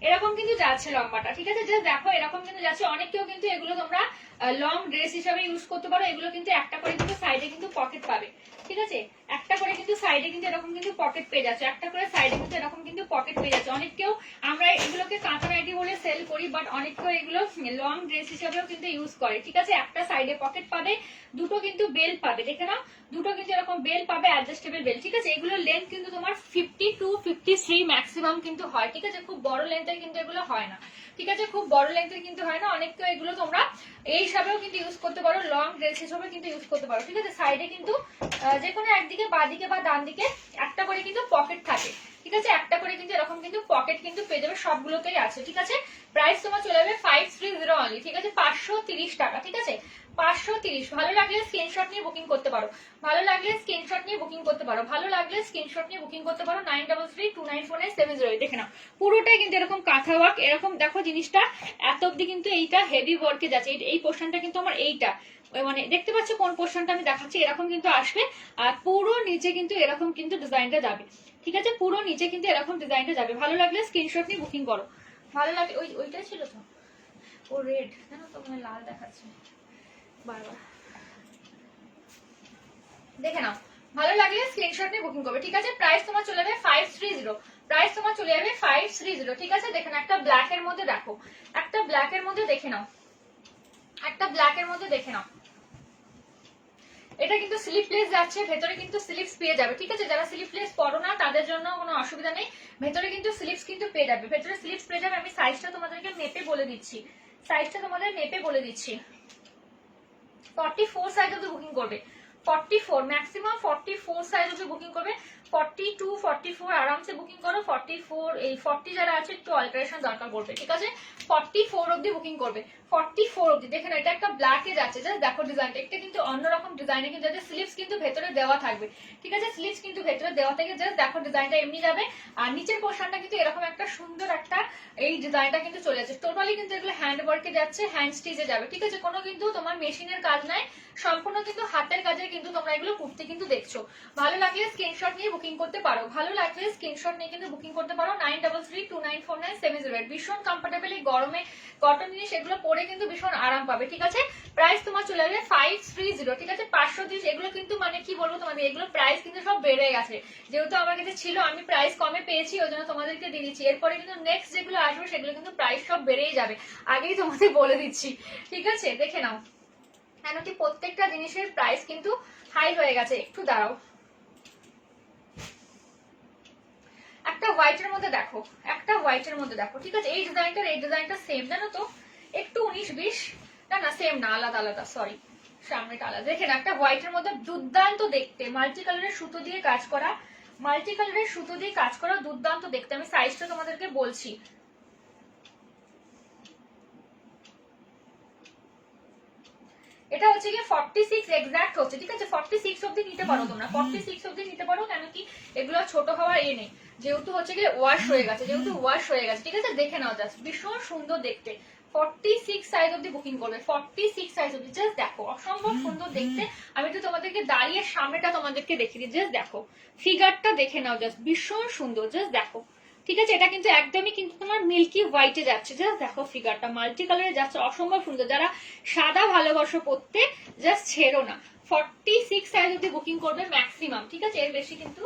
[SPEAKER 1] এরকম কিন্তু যাচ্ছে লম্বাটা। ঠিক আছে, জাস্ট দেখো এরকম কিন্তু যাচ্ছে। অনেকেও কিন্তু এগুলো তোমরা লং ড্রেস হিসাবে ইউজ করতে পারো। এগুলো কিন্তু একটা করে কিন্তু সাইডে কিন্তু পকেট পাবে। ঠিক আছে, একটা করে কিন্তু সাইডে কিন্তু এরকম কিন্তু পকেট পেয়ে যাচ্ছে, একটা করে সাইডে কিন্তু এরকম কিন্তু পকেট পেয়ে যাচ্ছে। অনেকেও আমরা এগুলোকে কাঁথা নাইটি বলে সেল করি, বাট অনেকেও এগুলো লং ড্রেস হিসাবেও কিন্তু ইউজ করে। ঠিক আছে, একটা সাইডে পকেট পাবে, দুটো কিন্তু বেল পাবে। দেখে নাও, দুটো কিন্তু এরকম বেল পাবে, অ্যাডজাস্টেবল বেল। ঠিক আছে, এগুলোর লেন্থ কিন্তু তোমার 50 to 53 ম্যাক্সিমাম কিন্তু হয়। ঠিক আছে, খুব বড় লেন্থের কিন্তু এগুলো হয় না। ঠিক আছে, খুব বড় লেন্থের কিন্তু হয় না। অনেককে এগুলো তোমরা এই হিসাবেও কিন্তু ইউজ করতে পারো, লং ড্রেস হিসাবে কিন্তু ইউজ করতে পারো। ঠিক আছে, সাইডে কিন্তু যে কোনো একদিকে, বাঁদিকে বা ডান দিকে একটা করে কিন্তু পকেট থাকে। ঠিক আছে, একটা করে কিন্তু এরকম কিন্তু পকেট কিন্তু পেয়ে যাবে, সবগুলোতেই আছে। ঠিক আছে, প্রাইস তোমার চলে যাবে 530 অনলি। ঠিক আছে, 530 টাকা। ঠিক আছে, 530। ভালো লাগলে স্ক্রিনশট নিয়ে বুকিং করতে পারো, ভালো লাগলে স্ক্রিনশট নিয়ে বুকিং করতে পারো, ভালো লাগলে স্ক্রিনশট নিয়ে বুকিং করতে পারো। 9332949708। দেখে নাও, পুরোটাই কিন্তু এরকম কাঁথা ওয়ার্ক। এরকম দেখো জিনিসটা এত অব্দি কিন্তু এইটা হেভি ওয়ার্কে যাচ্ছে। এই পোর্শনটা কিন্তু আমার এইটা মানে দেখতে পাচ্ছ কোন পোর্শনটা আমি দেখাচ্ছি, এরকম কিন্তু আসবে। আর পুরো নিচে কিন্তু এরকম কিন্তু ডিজাইনটা যাবে। ঠিক আছে, পুরো নিচে কিন্তু এরকম ডিজাইনটা যাবে। ভালো লাগলে স্ক্রিনশট নিয়ে বুকিং করো। ভালো লাগে, ওইটাই ছিল তো, ও রেড, জানো তো মানে লাল দেখাচ্ছে বারবার। দেখে নাও, ভালো লাগলে স্ক্রিনশট নিয়ে বুকিং করবে। ঠিক আছে, প্রাইস তোমার চলে যাবে 530, প্রাইস তোমার চলে যাবে 530। ঠিক আছে, দেখে নাও, একটা ব্ল্যাক এর মধ্যে দেখো, একটা ব্ল্যাক এর মধ্যে দেখে নাও, একটা ব্ল্যাক এর মধ্যে দেখে নাও। এটা কিন্তু স্লিপলেস যাচ্ছে, ভেতরে কিন্তু স্লিপস পেয়ে যাবে। ঠিক আছে, যারা স্লিপলেস পরো না তাদের জন্য কোনো অসুবিধা নেই, ভেতরে কিন্তু স্লিপস কিন্তু পেয়ে যাবে, ভেতরে স্লিপস পেয়ে যাবে। আমি সাইজটা তোমাদেরকে মেপে বলে দিচ্ছি, সাইজটা তোমাদের মেপে বলে দিচ্ছি। 44 সাইজ অবধি বুকিং করবে, 44 ম্যাক্সিমাম 44 সাইজ অবধি বুকিং করবে। 42 44 আরামসে বুকিং করো। 44 এই 40 যারা আছে একটু অল্টারেশন দরকার পড়বে। ঠিক আছে, 44 অবধি বুকিং করবে, 44 অবধি। দেখেন এটা একটা ব্ল্যাকে যাচ্ছে, জাস্ট দেখো ডিজাইনটা, একটা কিন্তু অন্যরকম ডিজাইনে কিন্তু যাচ্ছে। স্লিভস কিন্তু ভেতরে দেওয়া থাকবে। ঠিক আছে, স্লিভস কিন্তু ভেতরে দেওয়া থাকে, জাস্ট দেখো ডিজাইনটা এমনি যাবে। আর নিচের পোর্শনটা কিন্তু এরকম একটা সুন্দর একটা এই ডিজাইনটা কিন্তু চলে যাচ্ছে। টোটালি কিন্তু এগুলো হ্যান্ড ওয়ার্কে যাচ্ছে, হ্যান্ড স্টিচে যাবে। ঠিক আছে, কোনো কিন্তু তোমার মেশিনের কাজ নাই, সম্পূর্ণ কিন্তু হাতের কাজে কিন্তু তোমরা এগুলো কুর্তি কিন্তু দেখছো। ভালো লাগলে স্ক্রিনশট নিয়ে বুকিং করতে পারো, ভালো লাগলে স্ক্রিনশট নিয়ে কিন্তু বুকিং করতে পারো। 9332949708। ভীষণ কমফোর্টেবল, এই গরমে কটন জিনিস এগুলো পরে কিন্তু ভীষণ আরাম পাবে। ঠিক আছে, প্রাইস তোমার চলে যাবে 530। ঠিক আছে, 530, এগুলো কিন্তু মানে কি বলবো তোমাদের, এগুলো প্রাইস কিন্তু সব বেড়ে গেছে। যেহেতু আমার কাছে ছিল, আমি প্রাইস কমে পেয়েছি, ওই জন্য তোমাদেরকে দিয়ে দিচ্ছি। এরপরে কিন্তু নেক্সট যেগুলো আসবে সেগুলো কিন্তু প্রাইস সব বেড়েই যাবে, আগেই তোমাদের বলে দিচ্ছি, ঠিক আছে? দেখে নাও, কেন কি প্রত্যেকটা জিনিসের প্রাইস কিন্তু হাই হয়ে গেছে। একটু দাঁড়াও, একটা হোয়াইটের মধ্যে দেখো, একটা হোয়াইটের মধ্যে দেখো, ঠিক আছে? এই ডিজাইনটা সেম, জানো তো, একটু 19-20, না সেম না, আলাদা আলাদা, সরি, সামনেটা আলাদা। দেখেন একটা হোয়াইটের মধ্যে দুর্দান্ত দেখতে, মাল্টি কালারের সুতো দিয়ে কাজ করা, মাল্টি কালারের সুতো দিয়ে কাজ করা, দুর্দান্ত দেখতে। আমি সাইজটা তোমাদেরকে বলছি, এটা হচ্ছে কি 46 এক্সাক্ট হচ্ছে, ঠিক আছে? 46 অবধি নিতে পারো তোমরা, 46 অবধি নিতে পারো, কেন কি এগুলো ছোট হওয়ার এ নেই, যেহেতু হচ্ছে কি ওয়াশ হয়ে গেছে, ঠিক আছে? দেখে নাও জাস্ট, ভীষণ সুন্দর দেখতে। 46 সাইজ অবধি বুকিং করবে, 46 সাইজ অবধি, জাস্ট দেখো, অসম্ভব সুন্দর দেখতে। আমি একটু তোমাদেরকে দাঁড়িয়ে সামনেটা তোমাদেরকে দেখিয়ে দিই, জাস্ট দেখো, ফিগারটা দেখে নাও জাস্ট, ভীষণ সুন্দর, জাস্ট দেখো, ঠিক আছে? এটা কিন্তু একদমই কিন্তু তোমার মিল্কি হোয়াইটে যাচ্ছে, জাস্ট দেখো ফিগারটা মাল্টি কালারে যাচ্ছে, অসম্ভব সুন্দর। যারা সাদা ভালোবাসো পড়তে, জাস্ট ছেড়ো না। 46 সাইজ অবধি বুকিং করবে ম্যাক্সিমাম, ঠিক আছে? এর বেশি কিন্তু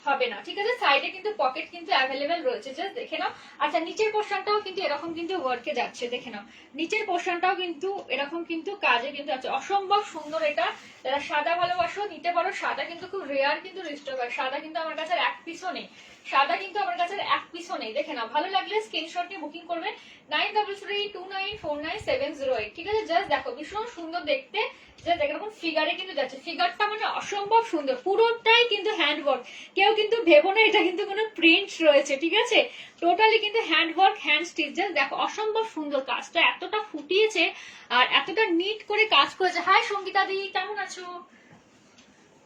[SPEAKER 1] হবে না, ঠিক আছে? সাইডে কিন্তু পকেট কিন্তু অ্যাভেলেবেল রয়েছে, জাস্ট দেখে নাও। আচ্ছা, নিচের পোর্শনটাও কিন্তু এরকম কিন্তু ওয়ার্কে যাচ্ছে, দেখে নাও, নিচের পোর্শনটাও কিন্তু এরকম কিন্তু কাজে কিন্তু আছে, অসম্ভব সুন্দর। এটা যারা সাদা ভালোবাসো নিতে পারো, সাদা কিন্তু খুব রেয়ার কিন্তু রিস্টক হয়, সাদা কিন্তু আমার কাছে এক পিসও নেই, সাদা কিন্তু আমার কাছে এক পিসও নেই, দেখে নাও। ভালো লাগলে স্ক্রিনশট নিয়ে বুকিং করবে 9332949708, ঠিক আছে? জাস্ট দেখো, ভীষণ সুন্দর দেখতে, জাস্ট দেখো এরকম ফিগারে কিন্তু যাচ্ছে, ফিগারটা মানে অসম্ভব সুন্দর, পুরোটাই কিন্তু হ্যান্ডওয়ার্ক। কেউ কিন্তু ভেবো না এটা কিন্তু কোনো প্রিন্ট রয়েছে, ঠিক আছে? টোটালি কিন্তু হ্যান্ডওয়ার্ক, হ্যান্ড স্টিচ, জাস্ট দেখো, অসম্ভব সুন্দর কাজটা, এতটা ফুটিয়েছে আর এতটা নিট করে কাজ করেছে। হাই সঙ্গীতা দি, কেমন আছো?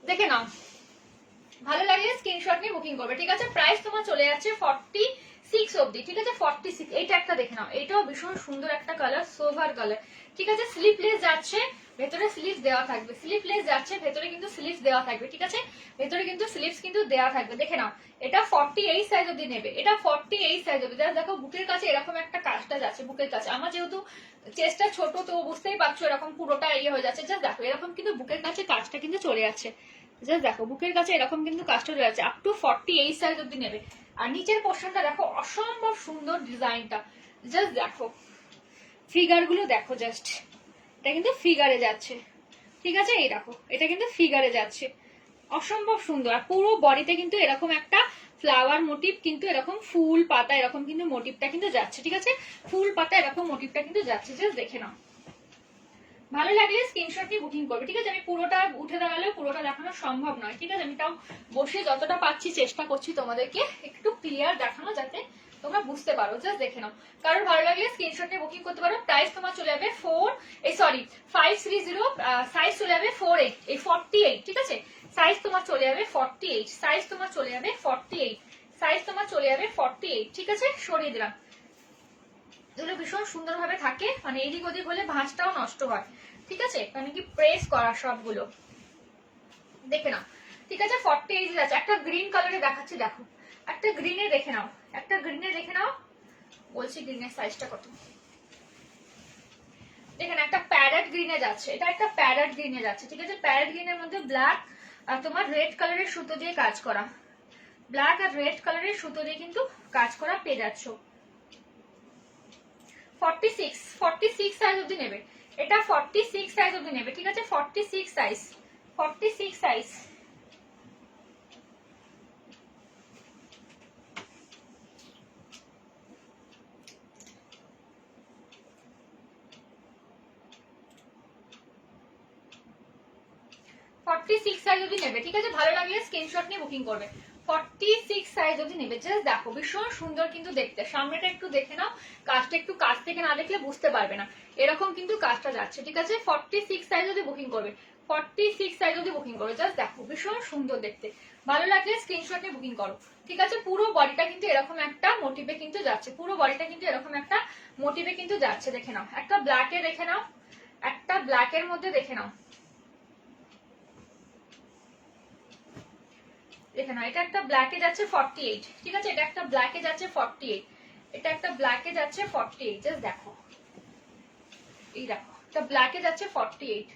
[SPEAKER 1] দেখে নাও, ভালো লাগলে স্ক্রিনশট নিয়ে বুকিং করবে, ঠিক আছে? প্রাইস তোমার চলে যাচ্ছে 46 অবধি, ঠিক আছে? 46। এইটা একটা দেখে নাও, এটাও ভীষণ সুন্দর একটা কালার, সোভার কালার, ঠিক আছে? স্লিপলেস যাচ্ছে, ভেতরে স্লিভ দেওয়া থাকবে, স্লিপলেস যাচ্ছে, ভেতরে কিন্তু স্লিভ দেওয়া থাকবে, ঠিক আছে? ভেতরে কিন্তু স্লিভস কিন্তু দেওয়া থাকবে, দেখে নাও। এটা 48 সাইজ অবধি নেবে, এটা 48 সাইজ অবধি। দেখো বুকের কাছে এরকম একটা কাজটা যাচ্ছে, বুকের কাছে আমার যেহেতু চেস্টটা ছোট, তো বুঝতেই পারছো এরকম পুরোটা ইয়ে হয়ে যাচ্ছে, জাস্ট দেখো এরকম কিন্তু বুকের কাছে কাজটা কিন্তু চলে যাচ্ছে, জাস্ট দেখো বুকের কাছে এরকম কিন্তু কাজটা চলে যাচ্ছে, আপ টু 48 সাইজ অবধি নেবে। আর নিচের পোর্শনটা দেখো, অসম্ভব সুন্দর ডিজাইনটা, জাস্ট দেখো ফিগার গুলো দেখো, জাস্ট এটা কিন্তু ফিগারে যাচ্ছে, ঠিক আছে? এই দেখো, এটা কিন্তু ফিগারে যাচ্ছে, অসম্ভব সুন্দর। আর পুরো বডিতে কিন্তু এরকম একটা ফ্লাওয়ার মোটিভ, কিন্তু এরকম ফুল পাতা এরকম কিন্তু মোটিভটা কিন্তু যাচ্ছে, ঠিক আছে? ফুল পাতা এরকম মোটিভটা কিন্তু যাচ্ছে, জাস্ট দেখে নাও। ভালো লাগলে স্ক্রিনশট নিয়ে বুকিং করবে, ঠিক আছে? আমি পুরোটা উঠে দাঁড়ালেও পুরোটা দেখানো সম্ভব নয়, ঠিক আছে? আমি তাও বসে যতটা পাচ্ছি চেষ্টা করছি তোমাদেরকে একটু ক্লিয়ার দেখানো, যাতে তোমরা বুঝতে পারো, জাস্ট দেখে নাও। কারোর ভালো লাগলে স্ক্রিনশট নিয়ে বুকিং করতে পারো। প্রাইস তোমার চলে যাবে 530, সাইজ চলে যাবে 48, এই 48, ঠিক আছে? সাইজ তোমার চলে যাবে 48, সাইজ তোমার চলে যাবে 48, সাইজ তোমার চলে যাবে 48, ঠিক আছে? সরিয়ে দিলাম। এগুলো ভীষণ সুন্দরভাবে থাকে, মানে এদিক ওদিক হলে ভাঁজটাও নষ্ট হয়, ঠিক আছে? মানে কি প্রেস করা সবগুলো, দেখে নাও, ঠিক আছে? 48 আছে। একটা গ্রিন কালারে দেখাচ্ছি, দেখো একটা গ্রিনে দেখে নাও, একটা গ্রিনে দেখে নাও, বলছি গ্রিনের সাইজটা কত। দেখেন একটা প্যারেট গ্রিনে যাচ্ছে, এটা একটা প্যারেট গ্রিনে যাচ্ছে, ঠিক আছে? প্যারেট গ্রিনের মধ্যে ব্ল্যাক আর তোমার রেড কালারের সুতো দিয়ে কাজ করা, ব্ল্যাক আর রেড কালারের সুতো দিয়ে কিন্তু কাজ করা পেয়ে যাচ্ছ। 46 সাইজ অবধি নেবে, এটা 46 সাইজ অবধি নেবে, ঠিক আছে? 46 সাইজ, 46 সাইজ। সাইজ অবধি নেবে, ঠিক আছে? ভালো লাগলে স্ক্রিনশট নিয়ে বুকিং করবে। 46 সাইজ অবধি নেবে, জাস্ট দেখো ভীষণ সুন্দর কিন্তু দেখতে। সামনেটা একটু দেখে নাও, কাজটা একটু কাছ থেকে না দেখলে বুঝতে পারবে না, এরকম কিন্তু কাজটা যাচ্ছে, ঠিক আছে? 46 সাইজ অবধি বুকিং করবে, 46 সাইজ অবধি বুকিং করবে, জাস্ট দেখো ভীষণ সুন্দর দেখতে। ভালো লাগলে স্ক্রিনশট নিয়ে বুকিং করো, ঠিক আছে? পুরো বডিটা কিন্তু এরকম একটা মোটিভে কিন্তু যাচ্ছে, পুরো বডিটা কিন্তু এরকম একটা মোটিভে কিন্তু যাচ্ছে, দেখে নাও। একটা ব্ল্যাকে দেখে নাও, একটা ব্ল্যাকের মধ্যে দেখে নাও, দেখে নাও। এটা একটা ব্ল্যাকে যাচ্ছে 48, ঠিক আছে? এটা একটা ব্ল্যাকে যাচ্ছে 48, এটা একটা ব্ল্যাকে যাচ্ছে 48, জাস্ট দেখো, এই দেখো এটা ব্ল্যাকে যাচ্ছে 48,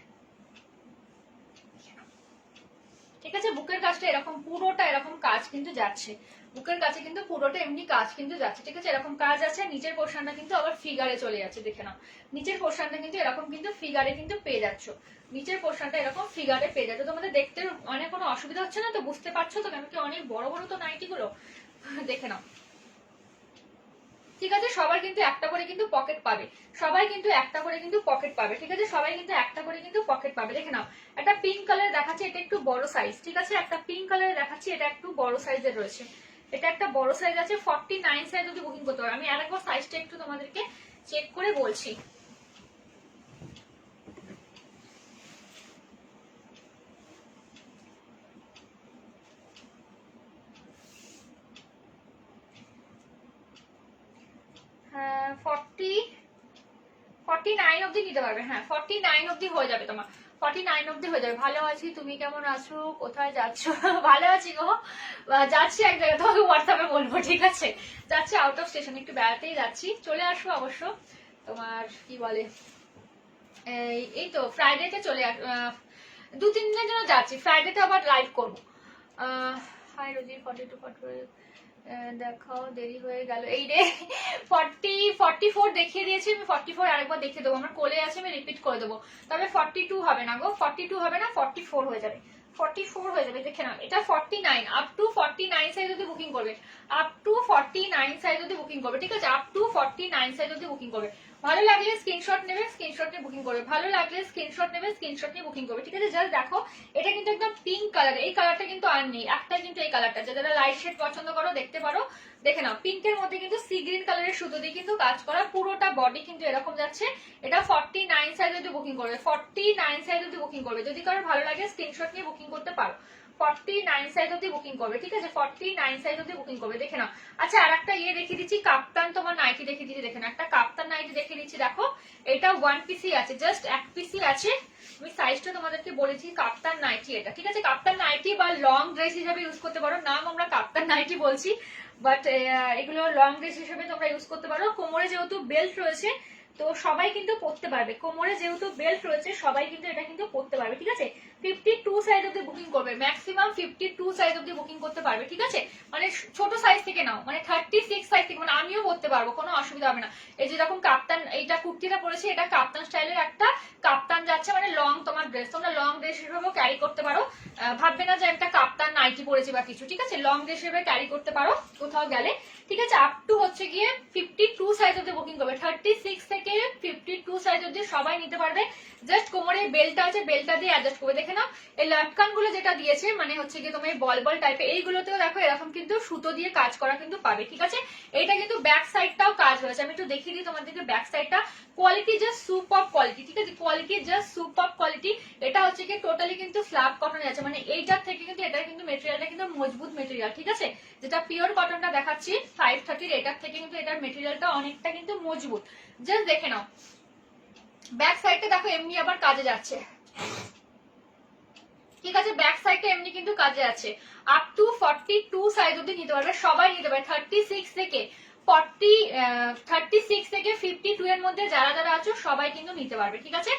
[SPEAKER 1] ঠিক আছে। বুকের কাজটা এরকম পুরোটা এরকম কাজ কিন্তু যাচ্ছে, বুকের কাছে কিন্তু পুরোটা এমনি কাজ কিন্তু যাচ্ছে, ঠিক আছে। এরকম কাজ আছে, নিচের পোর্শনটা কিন্তু আবার ফিগারে চলে যাচ্ছে, দেখে নাও নিচের পোর্শনটা কিন্তু এরকম কিন্তু ফিগারে কিন্তু পেয়ে যাচ্ছ, নিচের পোর্শনটা এরকম ফিগারে পেয়ে যাচ্ছে। তোমাদের দেখতে মানে কোনো অসুবিধা হচ্ছে না তো? বুঝতে পারছো তো? কেন কি অনেক বড় বড় তো নাইটি গুলো, দেখে নাও, ঠিক আছে। সবাই কিন্তু একটা করে কিন্তু পকেট পাবে, সবাই কিন্তু একটা করে কিন্তু পকেট পাবে, ঠিক আছে। সবাই কিন্তু একটা করে কিন্তু পকেট পাবে, দেখে নাও। একটা পিঙ্ক কালার দেখাচ্ছি, এটা একটু বড় সাইজ, ঠিক আছে। একটা পিঙ্ক কালার দেখাচ্ছি, এটা একটু বড় সাইজের রয়েছে, এটা একটা বড় সাইজ আছে, 49 সাইজ যদি বুকিং করতে পারো। আমি আরেকবার সাইজটা একটু তোমাদেরকে চেক করে বলছি। হ্যাঁ 49 অবধি নিতে পারবে, হ্যাঁ 49 অবধি হয়ে যাবে তোমার, 49 অবধি হয়ে যাবে। ভালো আছি, তুমি কেমন আছো, কোথায় যাচ্ছ? ভালো আছি গো, যাচ্ছি এক জায়গায়, তোমাকে হোয়াটসঅ্যাপে বলবো, ঠিক আছে। যাচ্ছি আউট অফ স্টেশন, একটু বেড়াতেই যাচ্ছি, চলে আসবো অবশ্য। তোমার কি বলে এই তো ফ্রাইডেতে চলে 2-3 দিনের জন্য যাচ্ছি, ফ্রাইডেতে আবার লাইভ করবো। হাই রোজি 42 দেখাও, দেরি হয়ে গেল এই রে। 44 দেখিয়ে দিয়েছি আমি, 44 আরেকবার দেখিয়ে দেবো, আমার কোলে আছে, আমি রিপিট করে দেবো। তবে 42 হবে না গো, 42 হবে না, 44 হয়ে যাবে, 44 হয়ে যাবে, দেখে নাও। এটা 49, আপ টু 49 সাইজ অবধি বুকিং করবে, আপ টু 49 সাইজ অবধি বুকিং করবে, ঠিক আছে। আপ টু 49 সাইজ অবধি বুকিং করবে। ভালো লাগলে স্ক্রিনশট নেবে, স্ক্রিনশট নিয়ে বুকিং করবে, ভালো লাগলে স্ক্রিনশট নেবে, স্ক্রিনশট নিয়ে বুকিং করবে, ঠিক আছে। জাস্ট দেখো, এটা কিন্তু একদম পিঙ্ক কালার, এই কালারটা কিন্তু আর নেই, একটাই কিন্তু এই কালারটা, যারা লাইট শেড পছন্দ করো দেখতে পারো, দেখে নাও। পিঙ্কের মধ্যে কিন্তু সি গ্রিন কালারের সুতো দিয়ে কিন্তু কাজ করা, পুরোটা বডি কিন্তু এরকম যাচ্ছে। এটা 49 সাইজ অবধি বুকিং করবে, 49 সাইজ অবধি বুকিং করবে। যদি কারো ভালো লাগে স্ক্রিনশট নিয়ে বুকিং করতে পারো, 49 সাইজ অবধি বুকিং করবে, ঠিক আছে। 49 সাইজ অবধি বুকিং করবে, দেখে নাও। আচ্ছা আর একটা ইয়ে দেখিয়ে দিচ্ছি, কাপ্তান তোমার নাইটি দেখিয়ে দিচ্ছি, দেখে নাও। একটা কাপ্তান নাইটি দেখিয়ে দিচ্ছি, দেখো এটা 1 পিসই আছে, জাস্ট 1 পিসই আছে। আমি সাইজটা তোমাদেরকে বলেছি, কাপ্তান নাইটি এটা, ঠিক আছে। কাপ্তান নাইটি বা লং ড্রেস হিসেবে ইউজ করতে পারো, নাম আমরা কাপ্তান নাইটি বলছি, বাট এগুলো লং ড্রেস হিসেবে তোমরা ইউজ করতে পারো। কোমরে যেহেতু বেল্ট রয়েছে তো সবাই কিন্তু পরতে পারবে, কোমরে যেহেতু বেল্ট রয়েছে সবাই কিন্তু এটা কিন্তু পরতে পারবে, ঠিক আছে। 52 সাইজ অবধি বুকিং করবে, ম্যাক্সিমাম 52 সাইজ অবধি বুকিং করতে পারবে, ঠিক আছে। মানে ছোট সাইজ থেকে নাও, মানে 36 সাইজ থেকে, মানে আমিও পরতে পারবো, কোনো অসুবিধা হবে না। এই যেরকম কাপ্তান, এইটা কুর্তিটা পরেছি, এটা কাপ্তান স্টাইলের একটা কাপ্তান যাচ্ছে, মানে লং তোমার ড্রেস, তোমরা লং ড্রেস হিসেবেও ক্যারি করতে পারো। ভাববে না যে একটা কাপ্তান নাইটি পরেছি বা কিছু, ঠিক আছে। লং ড্রেস হিসেবে ক্যারি করতে পারো কোথাও গেলে, ঠিক আছে। আপ টু হচ্ছে গিয়ে 52 সাইজ অবধি বুকিং করবে, 36 থেকে 52 সাইজ অবধি সবাই নিতে পারবে। জাস্ট কোমরে বেল্টটা আছে, বেল্টটা দিয়ে অ্যাডজাস্ট করবে, দেখে নাও। এই লটকান গুলো যেটা দিয়েছে মানে হচ্ছে গিয়ে তোমার বল বল টাইপের, এইগুলোতেও দেখো এরকম কিন্তু সুতো দিয়ে কাজ করা কিন্তু পাবে, ঠিক আছে। এইটা কিন্তু ব্যাক সাইডটাও কাজ হয়েছে, আমি একটু দেখিয়ে দিই তোমাদেরকে ব্যাক সাইডটা। কোয়ালিটি জাস্ট সুপার কোয়ালিটি, ঠিক আছে। Quality just super quality. এটা হচ্ছে কি টোটালি কিন্তু স্ল্যাব কটন আছে, মানে এইটার থেকে কিন্তু এটা কিন্তু মেটেরিয়ালটা কিন্তু মজবুত মেটেরিয়াল, ঠিক আছে। যেটা পিওর কটনটা দেখাচ্ছি 530, এটার থেকে কিন্তু এটার মেটেরিয়ালটা অনেকটা কিন্তু মজবুত। জাস্ট দেখে নাও, ব্যাক সাইডটা দেখো এমনি আবার কাজে যাচ্ছে, ঠিক আছে। ব্যাক সাইডটা এমনি কিন্তু কাজে আছে। আপ টু 42 সাইজ অবধি নিতে পারবে, সবাই নিতে পারবে। 36 থেকে 52 এর মধ্যে যারা যারা আছো সবাই কিন্তু নিতে পারবে, ঠিক আছে।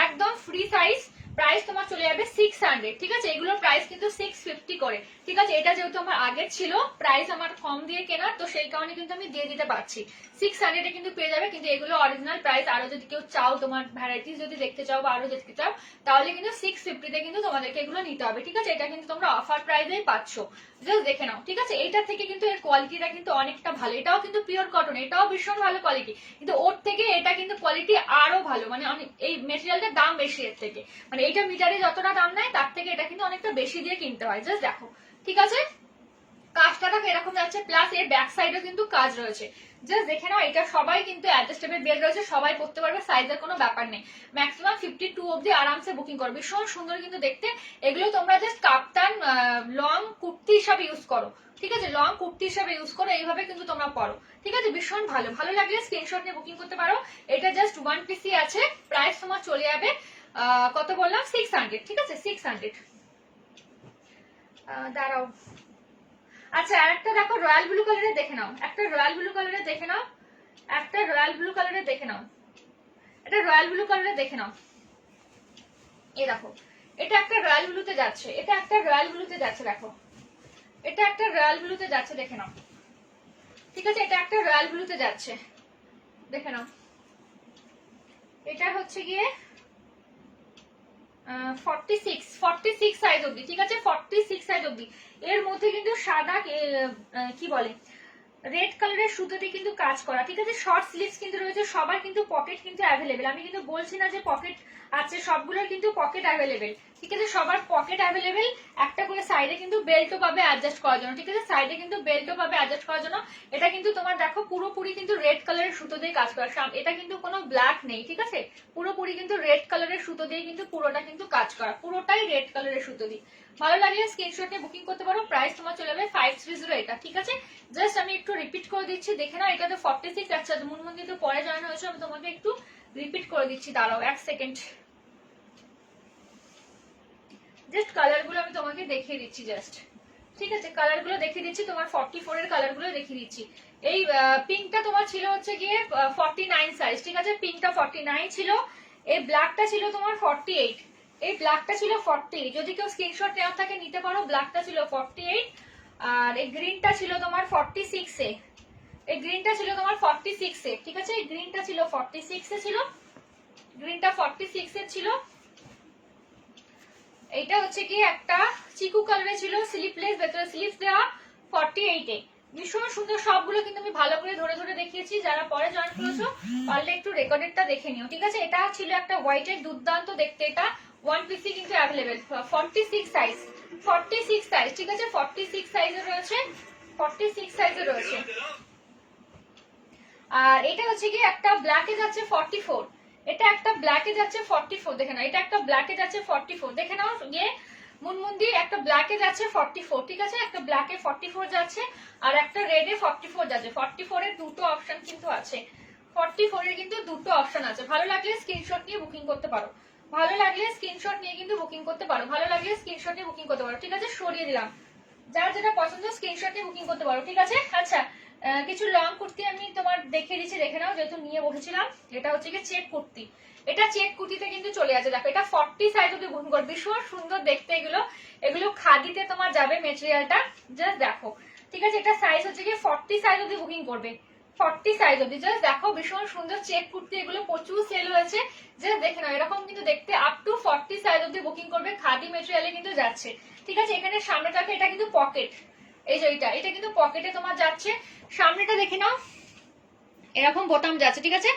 [SPEAKER 1] একদম ফ্রি সাইজ। প্রাইস তোমার চলে যাবে 600, ঠিক আছে। এগুলোর প্রাইস কিন্তু 650 করে, ঠিক আছে। এটা যেহেতু আমার আগের ছিল, প্রাইস আমার কম দিয়ে কেনার, তো সেই কারণে কিন্তু আমি দিয়ে দিতে পারছি। 600 এ কিন্তু পেয়ে যাবে, কিন্তু এগুলো অরিজিনাল প্রাইস। আরো যদি কেউ চাও, তোমার ভ্যারাইটিস যদি দেখতে চাও বা আরো দেখতে চাও, তাহলে কিন্তু 650 তে কিন্তু তোমাদেরকে এগুলো নিতে হবে, ঠিক আছে। এটা কিন্তু তোমরা অফার প্রাইসেই পাচ্ছ, জাস্ট দেখে নাও, ঠিক আছে। এইটার থেকে কিন্তু এর কোয়ালিটিটা কিন্তু অনেকটা ভালো, এটাও কিন্তু পিওর কটন, এটাও ভীষণ ভালো কোয়ালিটি, কিন্তু ওর থেকে এটা কিন্তু কোয়ালিটি আরো ভালো, মানে এই মেটেরিয়ালটার দাম বেশি এর থেকে, মানে এইটা মিটারে যতটা দাম নেয় তার থেকে এটা কিন্তু অনেকটা বেশি দিয়ে কিনতে হয়, জাস্ট দেখো, ঠিক আছে। কাজটা এরকম যাচ্ছে, প্লাস এর ব্যাক সাইডেও কিন্তু কাজ রয়েছে, জাস্ট দেখে নাও। এটা সবাই কিন্তু অ্যাডজাস্টেবল বেড রয়েছে, সবাই পড়তে পারবে, সাইজের কোনো ব্যাপার নেই। ম্যাক্সিমাম 52 অবধি আরামসে বুকিং করবে, ভীষণ সুন্দর কিন্তু দেখতে। এগুলো তোমরা জাস্ট কাপ্তান লং কুর্তি হিসাবে ইউজ করো, ঠিক আছে। লং কুর্তি হিসাবে ইউজ করো, এইভাবে কিন্তু তোমরা পরো, ঠিক আছে। ভীষণ ভালো, ভালো লাগলে স্ক্রিনশট নিয়ে বুকিং করতে পারো। এটা জাস্ট 1 পিসি আছে, প্রাইস তোমার চলে যাবে কত বললাম, 600, ঠিক আছে। 600 দাঁড়াও। আচ্ছা আর একটা দেখো রয়্যাল ব্লু কালারে দেখে নাও, একটা রয়্যাল ব্লু কালারে দেখে নাও, একটা রয়্যাল ব্লু কালারে দেখে নাও, এটা রয়্যাল ব্লু কালারে দেখে নাও। এই দেখো, এটা একটা রয়্যাল ব্লুতে ব্লুতে যাচ্ছে, এটা একটা রয়্যাল ব্লুতে যাচ্ছে, দেখো এটা একটা রয়্যাল ব্লুতে যাচ্ছে, দেখে নাও। ঠিক আছে, এটা একটা রয়্যাল ব্লুতে যাচ্ছে, দেখে নাও। এটা হচ্ছে গিয়ে 46 সাইজ অবধি, ঠিক আছে 46 সাইজ অবধি। এর মধ্যে কিন্তু সাদা কি বলে রেড কালারের সুতো দিয়ে কিন্তু কাজ করা, ঠিক আছে। শর্ট স্লিভস কিন্তু রয়েছে, সবার কিন্তু পকেট কিন্তু অ্যাভেলেবেল। আমি কিন্তু বলছি না যে পকেট আছে, সবগুলোর কিন্তু পকেট অ্যাভেলেবেল, ঠিক আছে। সবার পকেট অ্যাভেলেবেল। একটা করে সাইডে কিন্তু বেল্টও পাবে অ্যাডজাস্ট করার জন্য, ঠিক আছে। সাইডে কিন্তু বেল্টও পাবে অ্যাডজাস্ট করার জন্য। এটা কিন্তু তোমার দেখো পুরোপুরি কিন্তু রেড কালারের সুতো দিয়ে কাজ করা, এটা কিন্তু কোনো ব্ল্যাক নেই, ঠিক আছে। পুরোপুরি কিন্তু রেড কালারের সুতো দিয়ে কিন্তু পুরোটা কিন্তু কাজ করা, পুরোটাই রেড কালারের সুতো দিয়ে। ভালো লাগলে স্ক্রিনশট নিয়ে বুকিং করতে পারো। প্রাইস তোমার চলে যাবে 530 এটা, ঠিক আছে। জাস্ট আমি একটু রিপিট করে দিচ্ছি, দেখে নাও। এটা তো 46। আচ্ছা মুনমুন তো পরে জয়েন হয়েছে, আমি তোমাকে একটু রিপিট করে দিচ্ছি, দাঁড়াও 1 সেকেন্ড। জাস্ট কালার গুলো আমি তোমাকে দেখিয়ে দিচ্ছি, জাস্ট ঠিক আছে। কালার গুলো দেখিয়ে দিচ্ছি, তোমার 44 এর কালার গুলো দেখিয়ে দিচ্ছি। এই পিঙ্কটা তোমার ছিল হচ্ছে গিয়ে 49 সাইজ, ঠিক আছে। পিঙ্কটা 49 ছিল, এই ব্ল্যাকটা ছিল তোমার 48, এই ব্ল্যাকটা ছিল 48। যদি কেউ স্ক্রিনশট নেওয়া থাকে নিতে পারো। ব্ল্যাকটা ছিল 48, আর এই গ্রিনটা ছিল তোমার 46 এ, এই গ্রিনটা ছিল তোমার 46 এ, ঠিক আছে। এই গ্রিনটা ছিল 46 এ ছিল, গ্রিনটা 46 এ ছিল। এইটা হচ্ছে কি একটা চিকু কালারে ছিল, স্লিপলেস, ভেতরে স্লিপস দেওয়া, 48 এ। ভীষণ সুন্দর। সবগুলো কিন্তু আমি ভালো করে ধরে ধরে দেখিয়েছি। যারা পরে জয়েন করেছো পারলে একটু রেকর্ডেডটা দেখে নিও, ঠিক আছে। এটা ছিল একটা হোয়াইটের দুর্দান্ত দেখতে, এটা ওয়ান পিসি কিন্তু অ্যাভেলেবেল। 46 সাইজ, 46 সাইজ, ঠিক আছে। 46 সাইজে রয়েছে, 46 সাইজে রয়েছে। আর এটা হচ্ছে কি একটা ব্ল্যাকে যাচ্ছে 44, এটা একটা ব্ল্যাকে যাচ্ছে 44, দেখে নাও। এটা একটা ব্ল্যাকে যাচ্ছে 44, দেখে নাও। গিয়ে মুনমুন দিয়ে একটা ব্ল্যাকে যাচ্ছে 44, ঠিক আছে। একটা ব্ল্যাকে 44 যাচ্ছে, আর একটা রেডে 44 যাচ্ছে। 44 এর দুটো অপশন কিন্তু আছে, 44 এর কিন্তু দুটো অপশন আছে। ভালো লাগলে স্ক্রিনশট নিয়ে বুকিং করতে পারো, ভালো লাগলে স্ক্রিনশট নিয়ে কিন্তু বুকিং করতে পারো, ভালো লাগলে স্ক্রিনশট নিয়ে বুকিং করতে পারো, ঠিক আছে। সরিয়ে দিলাম, যার যেটা পছন্দ স্ক্রিনশট নিয়ে বুকিং করতে পারো, ঠিক আছে। আচ্ছা কিছু লং কুর্তি আমি তোমার দেখিয়ে দিচ্ছি, দেখে নাও, যেহেতু নিয়ে বসেছিলাম। এটা হচ্ছে কি চেক কুর্তি, এটা চেক কুর্তিতে কিন্তু চলে আছে, দেখো এটা 40 সাইজ অব্দি বুকিং করো। ভীষণ সুন্দর দেখতে এগুলো, এগুলো খাদিতে তোমার যাবে মেটেরিয়ালটা, জাস্ট দেখো, ঠিক আছে। এটা সাইজ হচ্ছে কি 40 সাইজ অব্দি বুকিং করবে, 40 সাইজ অব্দি। জাস্ট দেখো ভীষণ সুন্দর চেক কুর্তি, এগুলো প্রচুর সেল হয়েছে, জাস্ট দেখে নাও। এরকম কিন্তু দেখতে আপ টু 40 সাইজ অব্দি বুকিং করবে, খাদি মেটেরিয়ালে কিন্তু যাচ্ছে, ঠিক আছে। এখানে সামনেটাকে, এটা কিন্তু পকেট, এই যে এটা কিন্তু পকেটে তোমার যাচ্ছে। সামনেটা দেখে নাও, এরকম বোতাম যাচ্ছে, ঠিক আছে।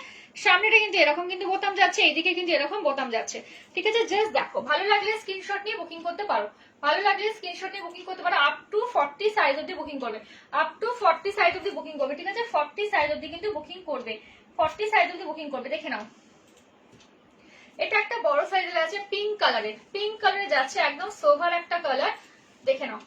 [SPEAKER 1] সামনেটা কিন্তু এরকম কিন্তু বোতাম যাচ্ছে, এইদিকে কিন্তু এরকম বোতাম যাচ্ছে, ঠিক আছে। জাস্ট দেখো, ভালো লাগলে স্ক্রিনশট নিয়ে বুকিং করতে পারো, ভালো লাগলে স্ক্রিনশট নিয়ে বুকিং করতে পারো। আপ টু 40 সাইজ অব্দি বুকিং করবে, আপ টু 40 সাইজ অব্দি বুকিং করবে, ঠিক আছে। 40 সাইজ অব্দি কিন্তু বুকিং করবে, 40 সাইজ অব্দি বুকিং করবে, দেখে নাও। এটা একটা বড় সাইজের আছে, পিঙ্ক কালারের, পিঙ্ক কালারে যাচ্ছে, একদম সোভার একটা কালার, দেখে নাও।